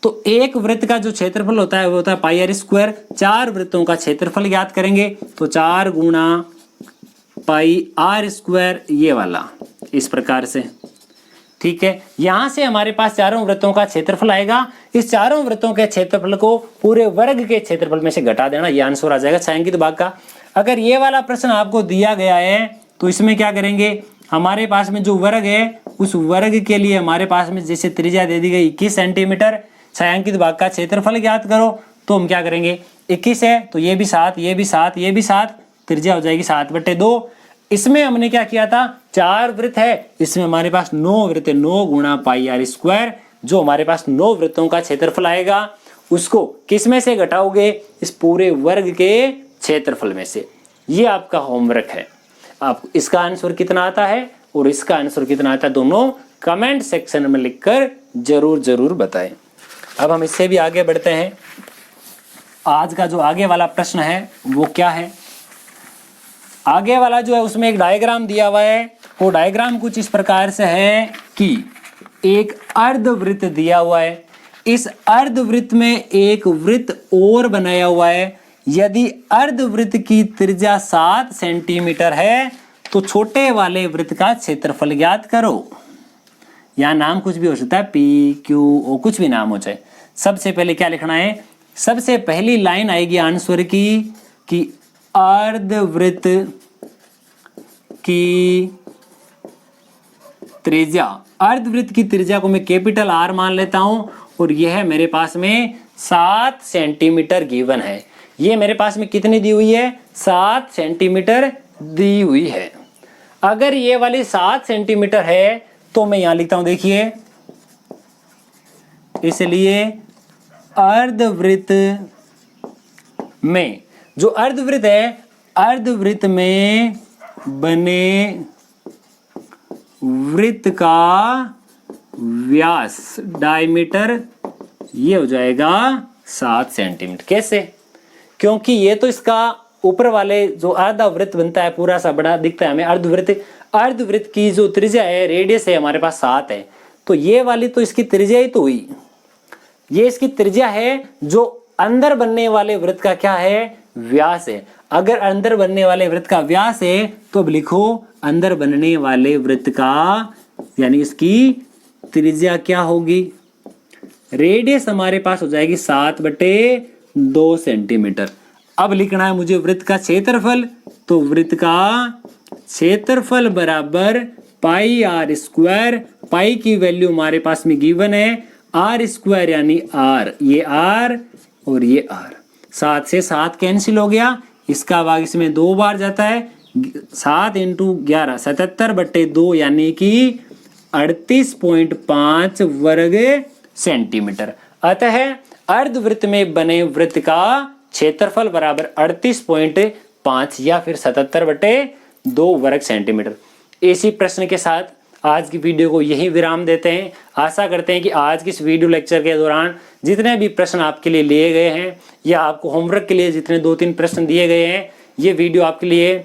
तो एक वृत्त का जो क्षेत्रफल होता है वो होता है पाई आर स्क्वायर। 4 वृत्तों का क्षेत्रफल ज्ञात करेंगे तो 4 गुणा पाई आर स्क्वायर, ये वाला इस प्रकार से। ठीक है, यहां से हमारे पास चारों वृत्तों का क्षेत्रफल आएगा। इस चारों वृत्तों के क्षेत्रफल को पूरे वर्ग के क्षेत्रफल में से घटा देना, ये आंसर आ जाएगा छायांकित भाग का। अगर ये वाला प्रश्न आपको दिया गया है तो इसमें क्या करेंगे, हमारे पास में जो वर्ग है उस वर्ग के लिए हमारे पास में जैसे त्रिज्या दे दी गई 21 सेंटीमीटर, छायांकित भाग का क्षेत्रफल ज्ञात करो, तो हम क्या करेंगे 21 है तो ये भी 7, ये भी 7, ये भी 7, त्रिज्या हो जाएगी 7/2। इसमें हमने क्या किया था, 4 वृत्त है, इसमें हमारे पास 9 वृत्त है, 9 गुणा पाई आर स्क्वायर, जो हमारे पास 9 वृत्तों का क्षेत्रफल आएगा उसको किस में से घटाओगे, इस पूरे वर्ग के क्षेत्रफल में से। ये आपका होमवर्क है। आप इसका आंसर कितना आता है और इसका आंसर कितना आता है, दोनों कमेंट सेक्शन में लिखकर जरूर बताएं। अब हम इससे भी आगे बढ़ते हैं। आज का जो आगे वाला प्रश्न है वो क्या है, आगे वाला जो है उसमें एक डायग्राम दिया हुआ है। वो डायग्राम कुछ इस प्रकार से है कि एक अर्धवृत्त दिया हुआ है, इस अर्धवृत्त में एक वृत्त और बनाया हुआ है। यदि अर्धवृत्त की त्रिज्या 7 सेंटीमीटर है तो छोटे वाले वृत्त का क्षेत्रफल ज्ञात करो। यहाँ नाम कुछ भी हो सकता है, पी क्यू ओ कुछ भी नाम हो जाए। सबसे पहले क्या लिखना है, सबसे पहली लाइन आएगी आंसर की कि अर्धवृत्त की त्रिज्या, अर्धवृत्त की त्रिज्या को मैं कैपिटल आर मान लेता हूं और यह मेरे पास में 7 सेंटीमीटर गिवन है। ये मेरे पास में कितनी दी हुई है, 7 सेंटीमीटर दी हुई है। अगर ये वाली 7 सेंटीमीटर है तो मैं यहां लिखता हूं, देखिए, इसलिए अर्धवृत्त में, जो अर्धवृत्त है, अर्धवृत्त में बने वृत्त का व्यास, डायमीटर, ये हो जाएगा 7 सेंटीमीटर। कैसे, क्योंकि ये तो इसका ऊपर वाले जो आधा वृत्त बनता है पूरा सा बड़ा दिखता है हमें अर्धवृत्त, अर्धवृत्त की जो त्रिज्या है, रेडियस है हमारे पास 7 है, तो ये वाली तो इसकी त्रिज्या ही तो हुई, ये इसकी त्रिज्या है। जो अंदर बनने वाले वृत्त का क्या है, व्यास है। अगर अंदर बनने वाले वृत्त का व्यास है तो अब लिखो अंदर बनने वाले वृत्त का, यानी इसकी त्रिज्या क्या होगी, रेडियस हमारे पास हो जाएगी 7/2 सेंटीमीटर। अब लिखना है मुझे वृत्त का क्षेत्रफल, तो वृत्त का क्षेत्रफल बराबर पाई आर स्क्वायर, पाई की वैल्यू हमारे पास में गिवन है, आर स्क्वायर यानी आर, ये आर और ये आर, 7 से 7 कैंसिल हो गया, इसका भाग इसमें 2 बार जाता है, 7 × 11 77/2 यानी कि 38.5 वर्ग सेंटीमीटर। अतः अर्धवृत्त में बने वृत्त का क्षेत्रफल बराबर 38.5 या फिर 77/2 वर्ग सेंटीमीटर। इसी प्रश्न के साथ आज की वीडियो को यही विराम देते हैं। आशा करते हैं कि आज की इस वीडियो लेक्चर के दौरान जितने भी प्रश्न आपके लिए लिए गए हैं या आपको होमवर्क के लिए जितने 2-3 प्रश्न दिए गए हैं, ये वीडियो आपके लिए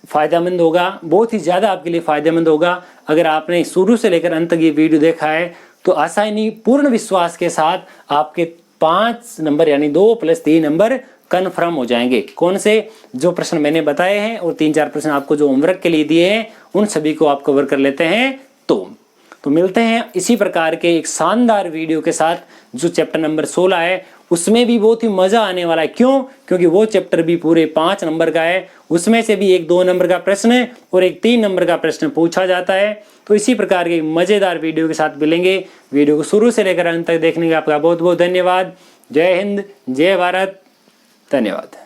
फ़ायदेमंद होगा, बहुत ही ज़्यादा आपके लिए फ़ायदेमंद होगा। अगर आपने शुरू से लेकर अंत तक ये वीडियो देखा है तो आसानी पूर्ण विश्वास के साथ आपके 5 नंबर यानी 2 + 3 नंबर कन्फर्म हो जाएंगे। कौन से, जो प्रश्न मैंने बताए हैं और 3-4 प्रश्न आपको जो होमवर्क के लिए दिए हैं उन सभी को आप कवर कर लेते हैं। तो मिलते हैं इसी प्रकार के एक शानदार वीडियो के साथ। जो चैप्टर नंबर 16 है उसमें भी बहुत ही मजा आने वाला है। क्यों, क्योंकि वो चैप्टर भी पूरे 5 नंबर का है, उसमें से भी एक 2 नंबर का प्रश्न और एक 3 नंबर का प्रश्न पूछा जाता है। तो इसी प्रकार के मजेदार वीडियो के साथ मिलेंगे। वीडियो को शुरू से लेकर अंत तक देखने का आपका बहुत बहुत धन्यवाद। जय हिंद, जय भारत, धन्यवाद।